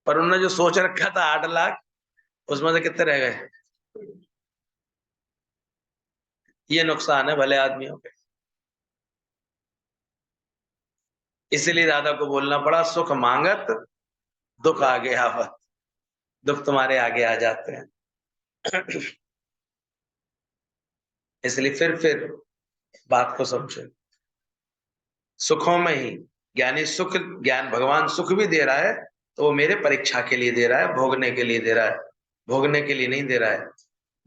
पर उन्होंने जो सोच रखा था 8 लाख, उसमें से कितने रह गए? ये नुकसान है भले आदमियों के। इसीलिए दादा को बोलना पड़ा सुख मांगत दुख आगे आवत, दुख तुम्हारे आगे आ जाते हैं। इसलिए फिर बात को समझो। सुखों में ही ज्ञानी सुख, ज्ञान भगवान सुख भी दे रहा है तो वो मेरे परीक्षा के लिए दे रहा है, भोगने के लिए दे रहा है, भोगने के लिए नहीं दे रहा है।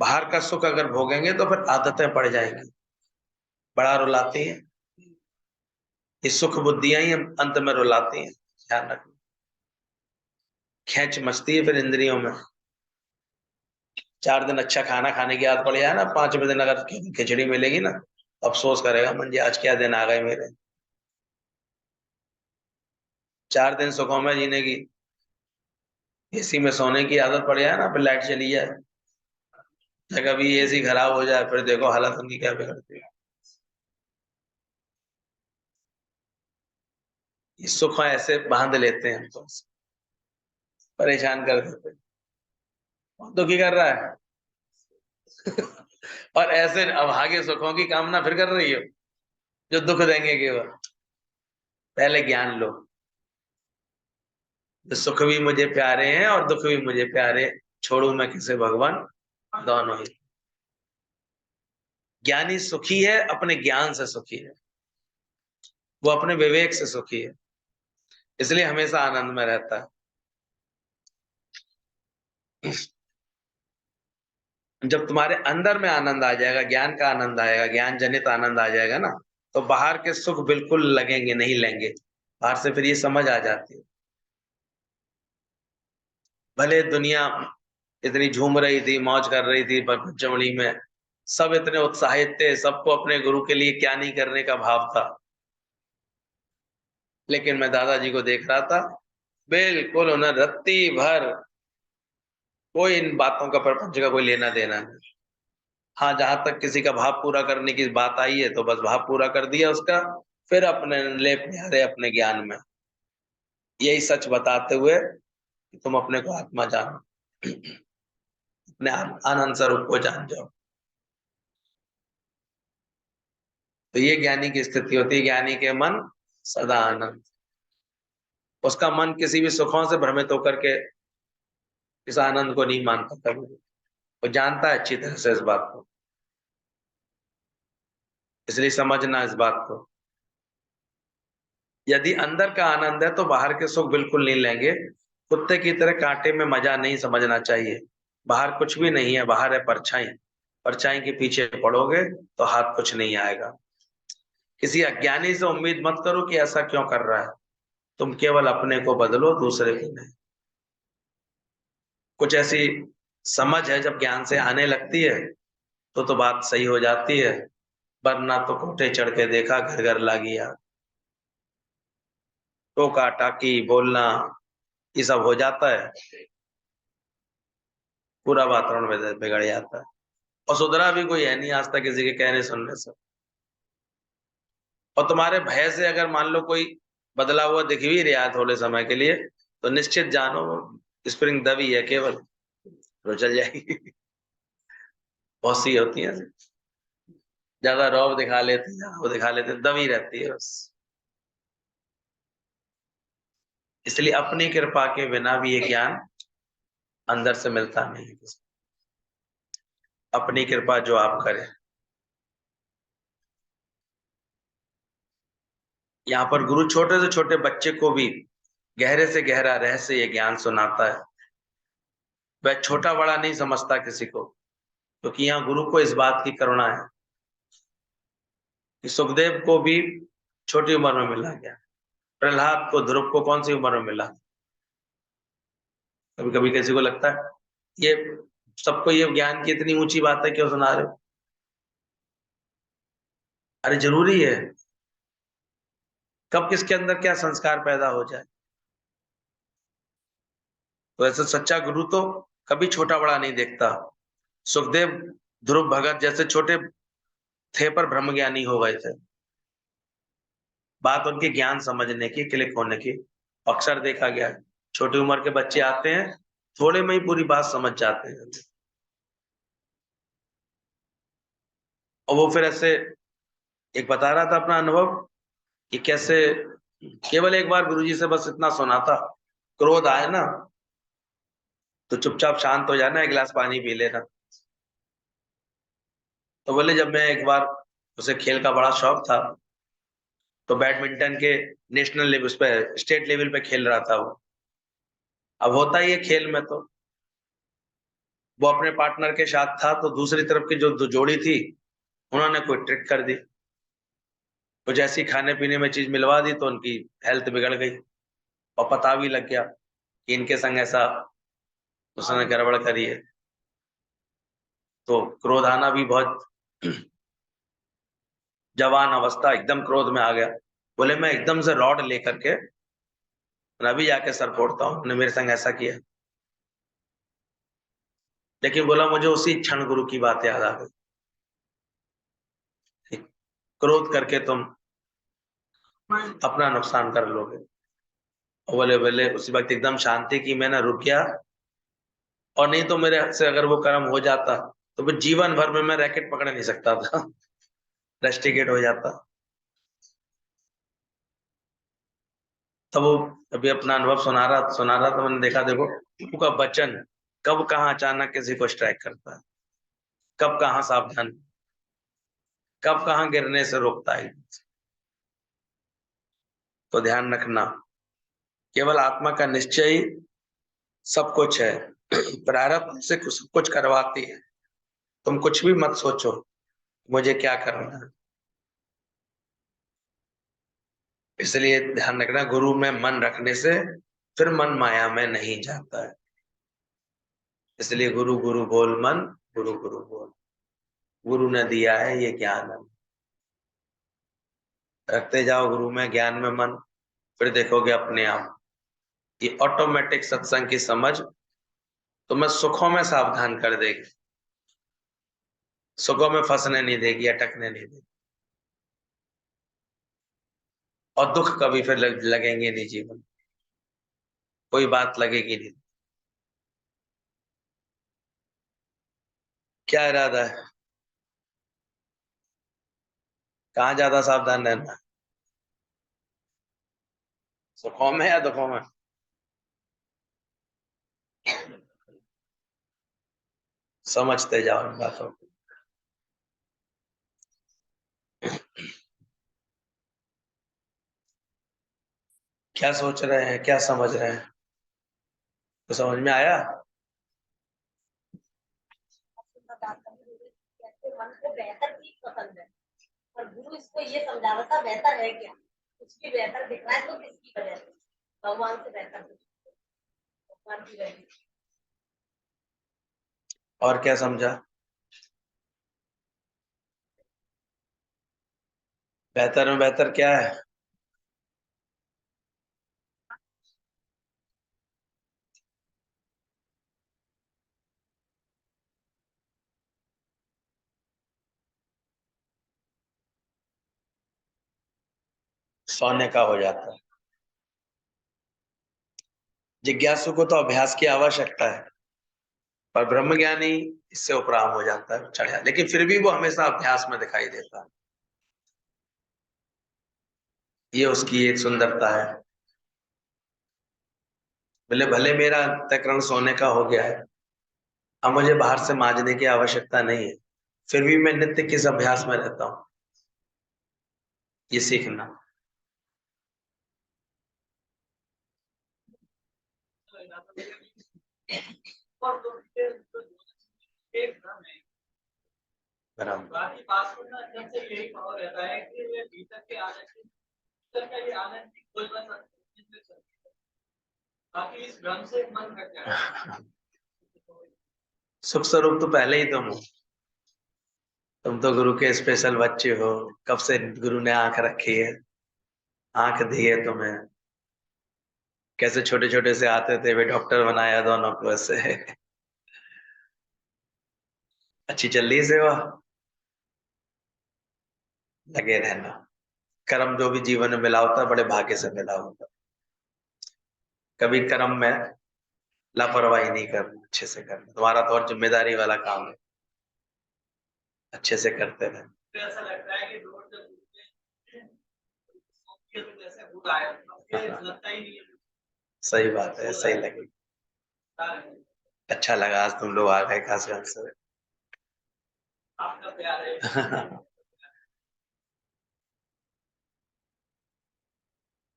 बाहर का सुख अगर भोगेंगे तो फिर आदतें पड़ जाएंगी, बड़ा रुलाती हैं। ये सुख बुद्धियां ही अंत में रुलाती हैं, ध्यान रखना। खेच मचती है फिर इंद्रियों में। 4 दिन अच्छा खाना खाने की आदत पड़ जाए ना, 5वें दिन अगर खिचड़ी मिलेगी ना, अफसोस करेगा मन जी आज क्या दिन आ गए मेरे। 4 दिन सुखों में जीने की, एसी में सोने की आदत पड़ जाए ना, फिर लाइट चली जाए या कभी एसी खराब हो जाए, फिर देखो हालत उनकी क्या बिगड़ती है। ये सुख ऐसे बांध लेते हैं हमको, परेशान कर देते हैं। कौन दुखी कर रहा है? और ऐसे अभागे सुखों की कामना फिर कर रही हो जो दुख देंगे केवल। पहले ज्ञान लो, तो सुख भी मुझे प्यारे हैं और दुख भी मुझे प्यारे, छोड़ू मैं किसे भगवान दोनों ही। ज्ञानी सुखी है, अपने ज्ञान से सुखी है, वो अपने विवेक से सुखी है, इसलिए हमेशा आनंद में रहता है। जब तुम्हारे अंदर में आनंद आ जाएगा, ज्ञान का आनंद आएगा, ज्ञान जनित आनंद आ जाएगा ना, तो बाहर के सुख बिल्कुल लगेंगे नहीं, लेंगे। बाहर से फिर ये समझ आ जाती है, भले दुनिया इतनी झूम रही थी, मौज कर रही थी चमड़ी में, सब इतने उत्साहित थे, सबको अपने गुरु के लिए क्या नहीं करने का भाव था, लेकिन मैं दादाजी को देख रहा था, बिल्कुल उन्हें रत्ती भर कोई इन बातों का, प्रपंच का कोई लेना देना नहीं। हाँ, जहां तक किसी का भाव पूरा करने की बात आई है तो बस भाव पूरा कर दिया उसका, फिर अपने लेप निहारे अपने ज्ञान में, यही सच बताते हुए कि तुम अपने को आत्मा जानो, अपने आनंद स्वरूप को जान जाओ। तो ये ज्ञानी की स्थिति होती है, ज्ञानी के मन सदा आनंद, उसका मन किसी भी सुखों से भ्रमित होकर के इस आनंद को नहीं मानता कभी भी। वो जानता है अच्छी तरह से इस बात को, इसलिए समझना इस बात को। यदि अंदर का आनंद है तो बाहर के सुख बिल्कुल नहीं लेंगे। कुत्ते की तरह कांटे में मजा नहीं समझना चाहिए। बाहर कुछ भी नहीं है, बाहर है परछाई, परछाई के पीछे पड़ोगे तो हाथ कुछ नहीं आएगा। किसी अज्ञानी से उम्मीद मत करो कि ऐसा क्यों कर रहा है, तुम केवल अपने को बदलो, दूसरे को नहीं। कुछ ऐसी समझ है जब ज्ञान से आने लगती है तो बात सही हो जाती है, वरना तो कोठे चढ़ के देखा घर घर लागी आग। टोका टाकी बोलना ये सब हो जाता है, पूरा वातावरण बिगड़ जाता है। और सुधरा भी कोई है नहीं आज तक किसी के कहने सुनने से। और तुम्हारे भय से अगर मान लो कोई बदला हुआ दिख भी रहा है थोड़े समय के लिए, तो निश्चित जानो स्प्रिंग दबी है केवल, तो चल जाएगी। बहुत सी होती है, ज्यादा रौब दिखा लेते हैं, वो दिखा लेते हैं, दबी रहती है बस। इसलिए अपनी कृपा के बिना भी ये ज्ञान अंदर से मिलता नहीं है। अपनी कृपा जो आप करें। यहाँ पर गुरु छोटे से छोटे बच्चे को भी गहरे से गहरा रहस्य ये ज्ञान सुनाता है। वह छोटा बड़ा नहीं समझता किसी को, क्योंकि यहाँ गुरु को इस बात की करुणा है कि सुखदेव को भी छोटी उम्र में मिला गया, प्रहलाद को, ध्रुव को कौन सी उम्र में मिला। कभी कभी किसी को लगता है ये सबको ये ज्ञान की इतनी ऊंची बात है क्यों सुना रहे हो। अरे जरूरी है, कब किसके अंदर क्या संस्कार पैदा हो जाए। तो ऐसा सच्चा गुरु तो कभी छोटा बड़ा नहीं देखता। सुखदेव, ध्रुव भगत जैसे छोटे थे पर ब्रह्म ज्ञानी हो गए थे। बात उनके ज्ञान समझने की, क्लिक होने की। अक्सर देखा गया है छोटी उम्र के बच्चे आते हैं, थोड़े में ही पूरी बात समझ जाते हैं, और वो फिर ऐसे, एक बता रहा था अपना अनुभव कि कैसे केवल एक बार गुरुजी से बस इतना सुना था, क्रोध आए ना तो चुपचाप शांत हो जाना, एक गिलास पानी पी लेना, तो बोले जब मैं एक बार, उसे खेल का बड़ा शौक था, तो बैडमिंटन के नेशनल लेवल पे, स्टेट लेवल पे खेल रहा था वो। अब होता ही है खेल में, तो वो अपने पार्टनर के साथ था, तो दूसरी तरफ की जो जोड़ी थी, उन्होंने कोई ट्रिक कर दी, कुछ ऐसी खाने पीने में चीज मिलवा दी, तो उनकी हेल्थ बिगड़ गई। और पता भी लग गया कि इनके संग ऐसा उसने गड़बड़ करी है। तो क्रोध आना भी बहुत जवान अवस्था, एकदम क्रोध में आ गया। बोले मैं एकदम से रॉड लेकर के मैं अभी जाके सर फोड़ता हूँ, उन्होंने मेरे संग ऐसा किया। लेकिन बोला मुझे उसी क्षण गुरु की बात याद आ गई, क्रोध करके तुम अपना नुकसान कर लोगे। और बोले बोले उसी वक्त एकदम शांति की, मैंने रुक गया। और नहीं तो मेरे से अगर वो कर्म हो जाता, तो फिर जीवन भर में मैं रैकेट पकड़ नहीं सकता था रस्टिकेट हो जाता। तब वो अभी अपना अनुभव सुना रहा तो मैंने देखा, देखो प्रभु का वचन कब कहाँ अचानक किसी को स्ट्राइक करता है, कब कहाँ सावधान, कब कहाँ गिरने से रोकता है। तो ध्यान रखना, केवल आत्मा का निश्चय ही सब कुछ है। प्रारब्ध से सब कुछ करवाती है। तुम कुछ भी मत सोचो मुझे क्या करना है। इसलिए ध्यान रखना, गुरु में मन रखने से फिर मन माया में नहीं जाता है। इसलिए गुरु गुरु बोल मन, गुरु गुरु बोल। गुरु ने दिया है ये ज्ञान, रखते जाओ गुरु में, ज्ञान में मन, फिर देखोगे अपने आप ये ऑटोमेटिक सत्संग की समझ तुम्हें सुखों में सावधान कर देगी, सुखों में फंसने नहीं देगी, अटकने नहीं देगी। और दुख कभी फिर लगेंगे नहीं जीवन, कोई बात लगेगी नहीं। क्या इरादा है, कहाँ ज्यादा सावधान रहना है, सुखों में या दुखों में? समझते जाओ इन बातों को। क्या सोच रहे हैं, क्या समझ रहे हैं, तो समझ में आया?
मन को बेहतर चीज पसंद है, और गुरु इसको ये समझा रहा था बेहतर है क्या, कुछ भी बेहतर दिख रहा है तो किसकी वजह से, भगवान से बेहतर कुछ, भगवान की वजह से।
और क्या समझा? बेहतर में बेहतर क्या है? सोने का हो जाता है। जिज्ञासु को तो अभ्यास की आवश्यकता है, पर ब्रह्मज्ञानी इससे उपराम हो जाता है, चढ़ जाता, लेकिन फिर भी वो हमेशा अभ्यास में दिखाई देता है। ये उसकी एक सुंदरता है। बोले भले मेरा अंतःकरण सोने का हो गया है, अब मुझे बाहर से मांजने की आवश्यकता नहीं है, फिर भी मैं नित्य किस अभ्यास में रहता हूँ, ये सीखना। बराबर। सुख स्वरूप तो पहले ही तुम तो गुरु के स्पेशल बच्चे हो। कब से गुरु ने आंख रखी है, आंख दी है तुम्हें। कैसे छोटे छोटे से आते थे, वे डॉक्टर बनाया दोनों को ऐसे अच्छी चल रही है सेवा, लगे रहना। कर्म जो भी जीवन में मिला होता है, बड़े भाग्य से मिला होता है। कभी कर्म में लापरवाही नहीं करना, अच्छे से करना, तुम्हारा तो और जिम्मेदारी वाला काम है, अच्छे से करते रहे। तो ऐसा लगता है कि रोड लगता ही नहीं है। सही बात है, सही लगी। अच्छा लगा आज तुम लोग आ गए खासगंज से। आपका प्यार है।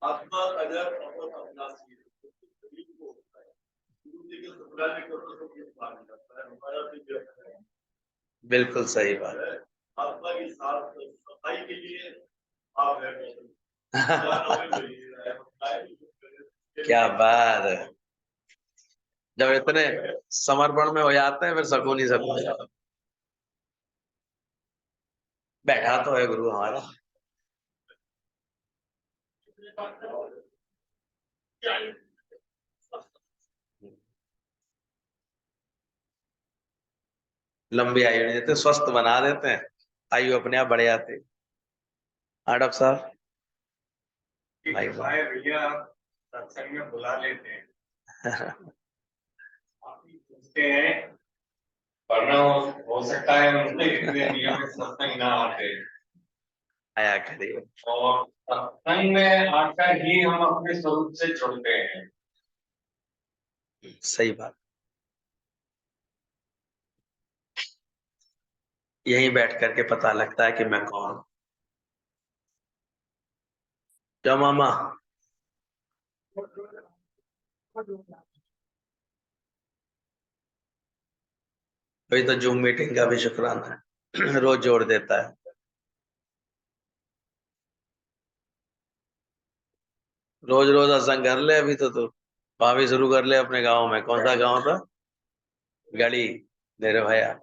आत्मा अगर अपना शरीर को होता है, गुरु जी के ससुराल में करो तो ये बात करता है, हमारा भी है। बिल्कुल सही बात है। आत्मा की साफ सफाई के लिए आप है। क्या बात है। जब इतने समर्पण में हो जाते हैं फिर सकून ही सकून। बैठा तो है गुरु हमारा। लंबी आयु नहीं देते, स्वस्थ बना देते हैं, आयु अपने आप बढ़ जाती है। हाँ डॉक्टर साहब। भैया सत्संग में बुला लेते हैं। आप ही पूछते हैं, वरना हो सकता है उनसे इतने नियमित सत्संग ना आते। आया करिए। और सत्संग में आकर ही हम अपने स्वरूप से जुड़ते हैं। सही बात। यहीं बैठ करके पता लगता है कि मैं कौन हूं। क्या मामा? वही तो जूम मीटिंग का भी शुक्राना है। रोज जोड़ देता है। रोज रोज असंग कर ले अभी तो तू वहां भी शुरू कर ले अपने गांव में। कौन सा गांव था? गड़ी मेरे भैया।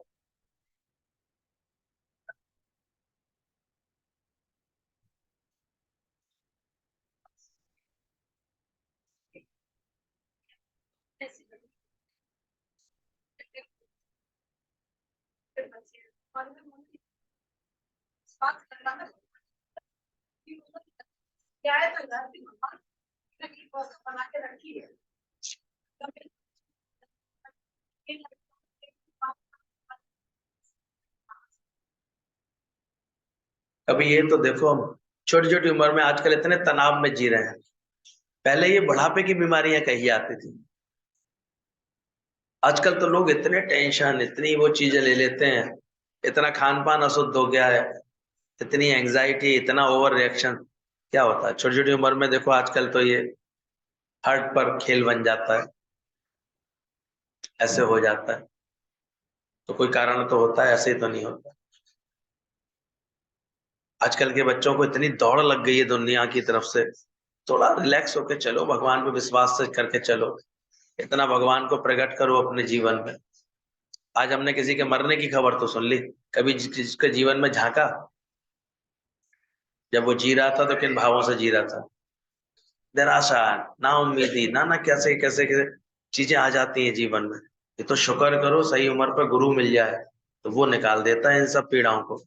क्या है तो घर की बना के रखी है। अभी ये तो देखो, हम छोटी छोटी उम्र में आजकल इतने तनाव में जी रहे हैं। पहले ये बुढ़ापे की बीमारियां कही आती थी। आजकल तो लोग इतने टेंशन, इतनी वो चीजें ले लेते हैं, इतना खान पान अशुद्ध हो गया है, इतनी एंजाइटी, इतना ओवर रिएक्शन। क्या होता है छोटी छोटी उम्र में? देखो आजकल तो ये हार्ट पर खेल बन जाता है, ऐसे हो जाता है। तो कोई कारण तो होता है, ऐसे ही तो नहीं होता। आजकल के बच्चों को इतनी दौड़ लग गई है दुनिया की तरफ से। थोड़ा रिलैक्स होके चलो, भगवान पे विश्वास से करके चलो, इतना भगवान को प्रकट करो अपने जीवन में। आज हमने किसी के मरने की खबर तो सुन ली, कभी जिसके जीवन में झांका? जब वो जी रहा था तो किन भावों से जी रहा था? निराशा, ना उम्मीदी, ना कैसे कैसे कैसे चीजें आ जाती हैं जीवन में। ये तो शुक्र करो सही उम्र पर गुरु मिल जाए तो वो निकाल देता है इन सब पीड़ाओं को,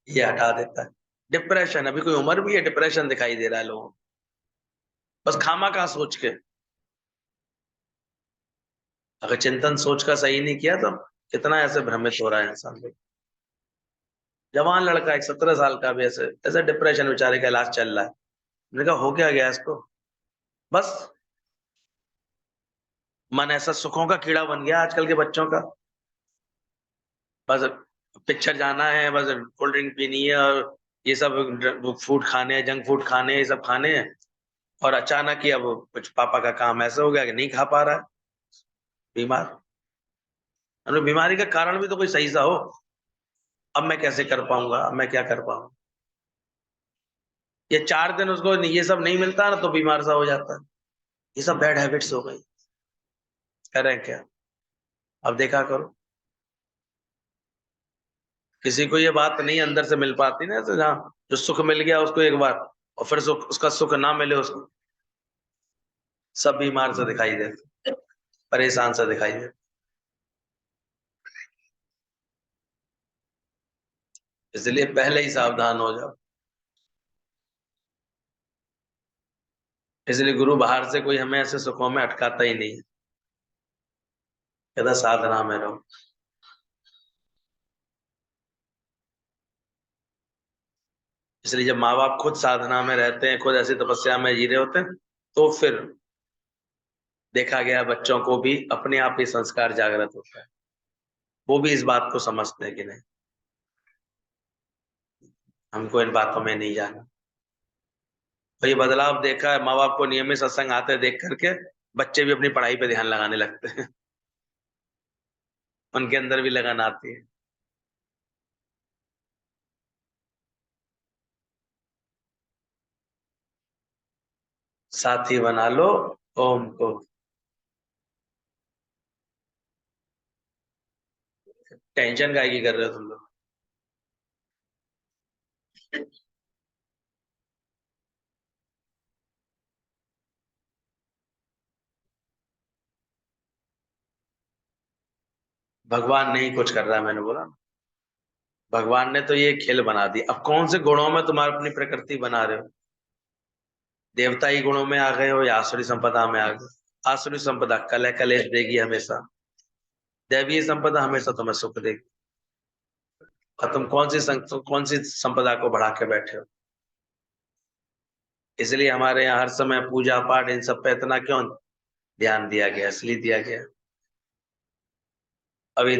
ये हटा देता है। डिप्रेशन, अभी कोई उम्र भी है डिप्रेशन दिखाई दे रहा है लोगों को, बस खामा का सोच के। अगर चिंतन सोच का सही नहीं किया तो कितना ऐसे भ्रमित हो रहा है इंसान। जवान लड़का एक 17 साल का भी ऐसे ऐसे डिप्रेशन, बेचारे का इलाज चल रहा है। मैंने कहा हो क्या गया इसको? बस मन ऐसा सुखों का कीड़ा बन गया आजकल के बच्चों का। बस पिक्चर जाना है, बस कोल्ड ड्रिंक पीनी है, और ये सब फूड खाने हैं, जंक फूड खाने हैं, ये सब खाने हैं। और अचानक ही अब कुछ पापा का काम ऐसा हो गया कि नहीं खा पा रहा है, बीमार। मतलब बीमारी का कारण भी तो कोई सही सा हो। अब मैं कैसे कर पाऊंगा, अब मैं क्या कर पाऊंगा? ये 4 दिन उसको ये सब नहीं मिलता ना तो बीमार सा हो जाता है। ये सब बैड हैबिट्स हो गई। करें क्या? अब देखा करो, किसी को ये बात नहीं अंदर से मिल पाती ना, तो जहाँ जो सुख मिल गया उसको एक बार, और फिर सुख, उसका सुख ना मिले उसको, सब बीमार से दिखाई देते, परेशान से दिखाई देते। इसलिए पहले ही सावधान हो जाओ। इसलिए गुरु बाहर से कोई हमें ऐसे सुखों में अटकाता ही नहीं है, कहता साधना में रहो। इसलिए जब माँ बाप खुद साधना में रहते हैं, खुद ऐसी तपस्या में जी रहे होते हैं, तो फिर देखा गया बच्चों को भी अपने आप ही संस्कार जागृत होता है। वो भी इस बात को समझते हैं कि नहीं, हमको इन बातों में नहीं जाना। तो ये बदलाव देखा है, माँ बाप को नियमित सत्संग आते देख करके बच्चे भी अपनी पढ़ाई पे ध्यान लगाने लगते हैं। उनके अंदर भी लगन आती है। साथी बना लो ओम को। टेंशन काहे की कर रहे हो तुम लोग? भगवान नहीं कुछ कर रहा है, मैंने बोला। भगवान ने तो ये खेल बना दी। अब कौन से गुणों में तुम अपनी प्रकृति बना रहे हो? देवताई गुणों में आ गए हो या आसुरी संपदा में आ गए? आसुरी संपदा कलह कलेश देगी हमेशा, दैवीय संपदा हमेशा तुम्हें सुख देगी। और तुम कौन सी संपदा को बढ़ा के बैठे हो? इसलिए हमारे यहाँ हर समय पूजा पाठ इन सब पे इतना क्यों ध्यान दिया गया, इसलिए दिया गया। अभी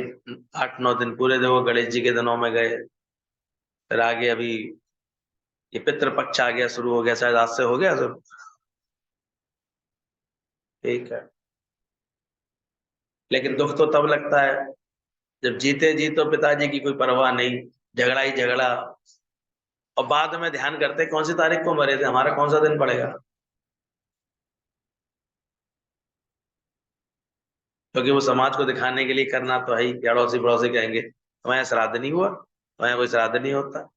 8-9 दिन पूरे देखो, गणेश जी के दिनों में गए, फिर आगे अभी ये पितृपक्ष आ गया, शुरू हो गया, शायद आज से हो गया शुरू। ठीक है, लेकिन दुख तो तब लगता है जब जीते जी तो पिताजी की कोई परवाह नहीं, झगड़ा ही झगड़ा। और बाद में ध्यान करते कौन सी तारीख को मरे थे, हमारा कौन सा दिन पड़ेगा। क्योंकि वो समाज को दिखाने के लिए करना तो है ही, अड़ोसी पड़ोसी कहेंगे तुम्हारा श्राद्ध नहीं हुआ, तुम्हारा कोई श्राद्ध नहीं होता।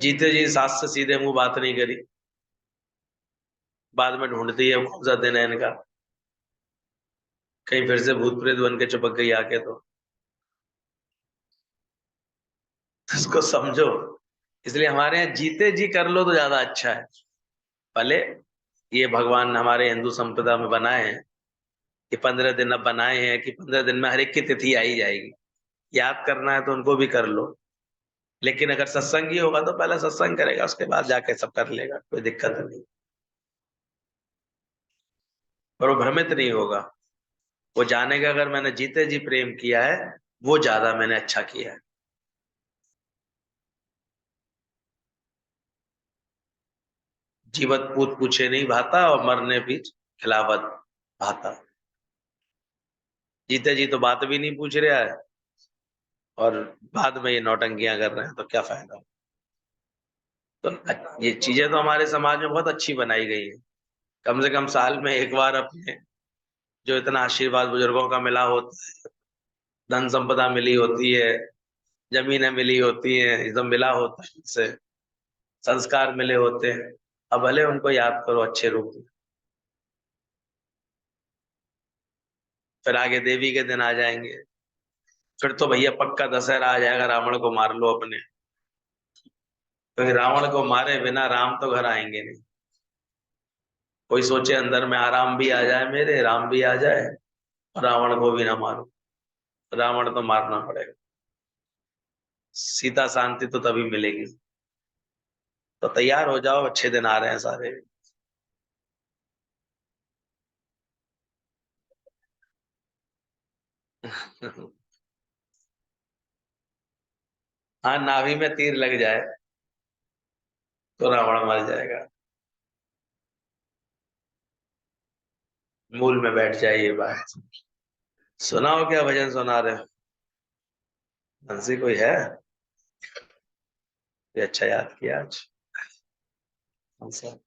जीते जी सास से सीधे मुंह बात नहीं करी, बाद में ढूंढती है कौन सा दिन है इनका, कहीं फिर से भूत प्रेत बन के चिपक गई आके तो। इसको समझो। इसलिए हमारे यहाँ जीते जी कर लो तो ज्यादा अच्छा है। भले ये भगवान हमारे हिंदू संप्रदाय में बनाए हैं कि 15 दिन अब बनाए हैं कि 15 दिन में हर एक की तिथि आई जाएगी, याद करना है तो उनको भी कर लो। लेकिन अगर सत्संग ही होगा तो पहले सत्संग करेगा, उसके बाद जाके सब कर लेगा, कोई दिक्कत नहीं। पर वो भ्रमित नहीं होगा, वो जानेगा अगर मैंने जीते जी प्रेम किया है, वो ज्यादा मैंने अच्छा किया है। जीवत पूत पूछे नहीं भाता और मरने बीच खिलावत भाता। जीते जी तो बात भी नहीं पूछ रहा है, और बाद में ये नौटंकियां कर रहे हैं तो क्या फायदा। तो ये चीजें तो हमारे समाज में बहुत अच्छी बनाई गई है। कम से कम साल में एक बार अपने जो इतना आशीर्वाद बुजुर्गों का मिला होता है, धन संपदा मिली होती है, जमीनें मिली होती हैं, एकदम मिला होता है, इससे संस्कार मिले होते हैं। अब भले उनको याद करो अच्छे रूप में। फिर आगे देवी के दिन आ जाएंगे, फिर तो भैया पक्का दशहरा आ जाएगा, रावण को मार लो अपने। तो रावण को मारे बिना राम तो घर आएंगे नहीं। कोई सोचे अंदर में आराम भी आ जाए, मेरे राम भी आ जाए और रावण को भी ना मारो। रावण तो मारना पड़ेगा। सीता शांति तो तभी मिलेगी। तो तैयार हो जाओ, अच्छे दिन आ रहे हैं सारे। हाँ, नाभि में तीर लग जाए तो रावण मर जाएगा, मूल में बैठ जाए ये बात। सुनाओ, क्या भजन सुना रहे हो? हंसी कोई है? ये अच्छा याद किया आज। हंसा।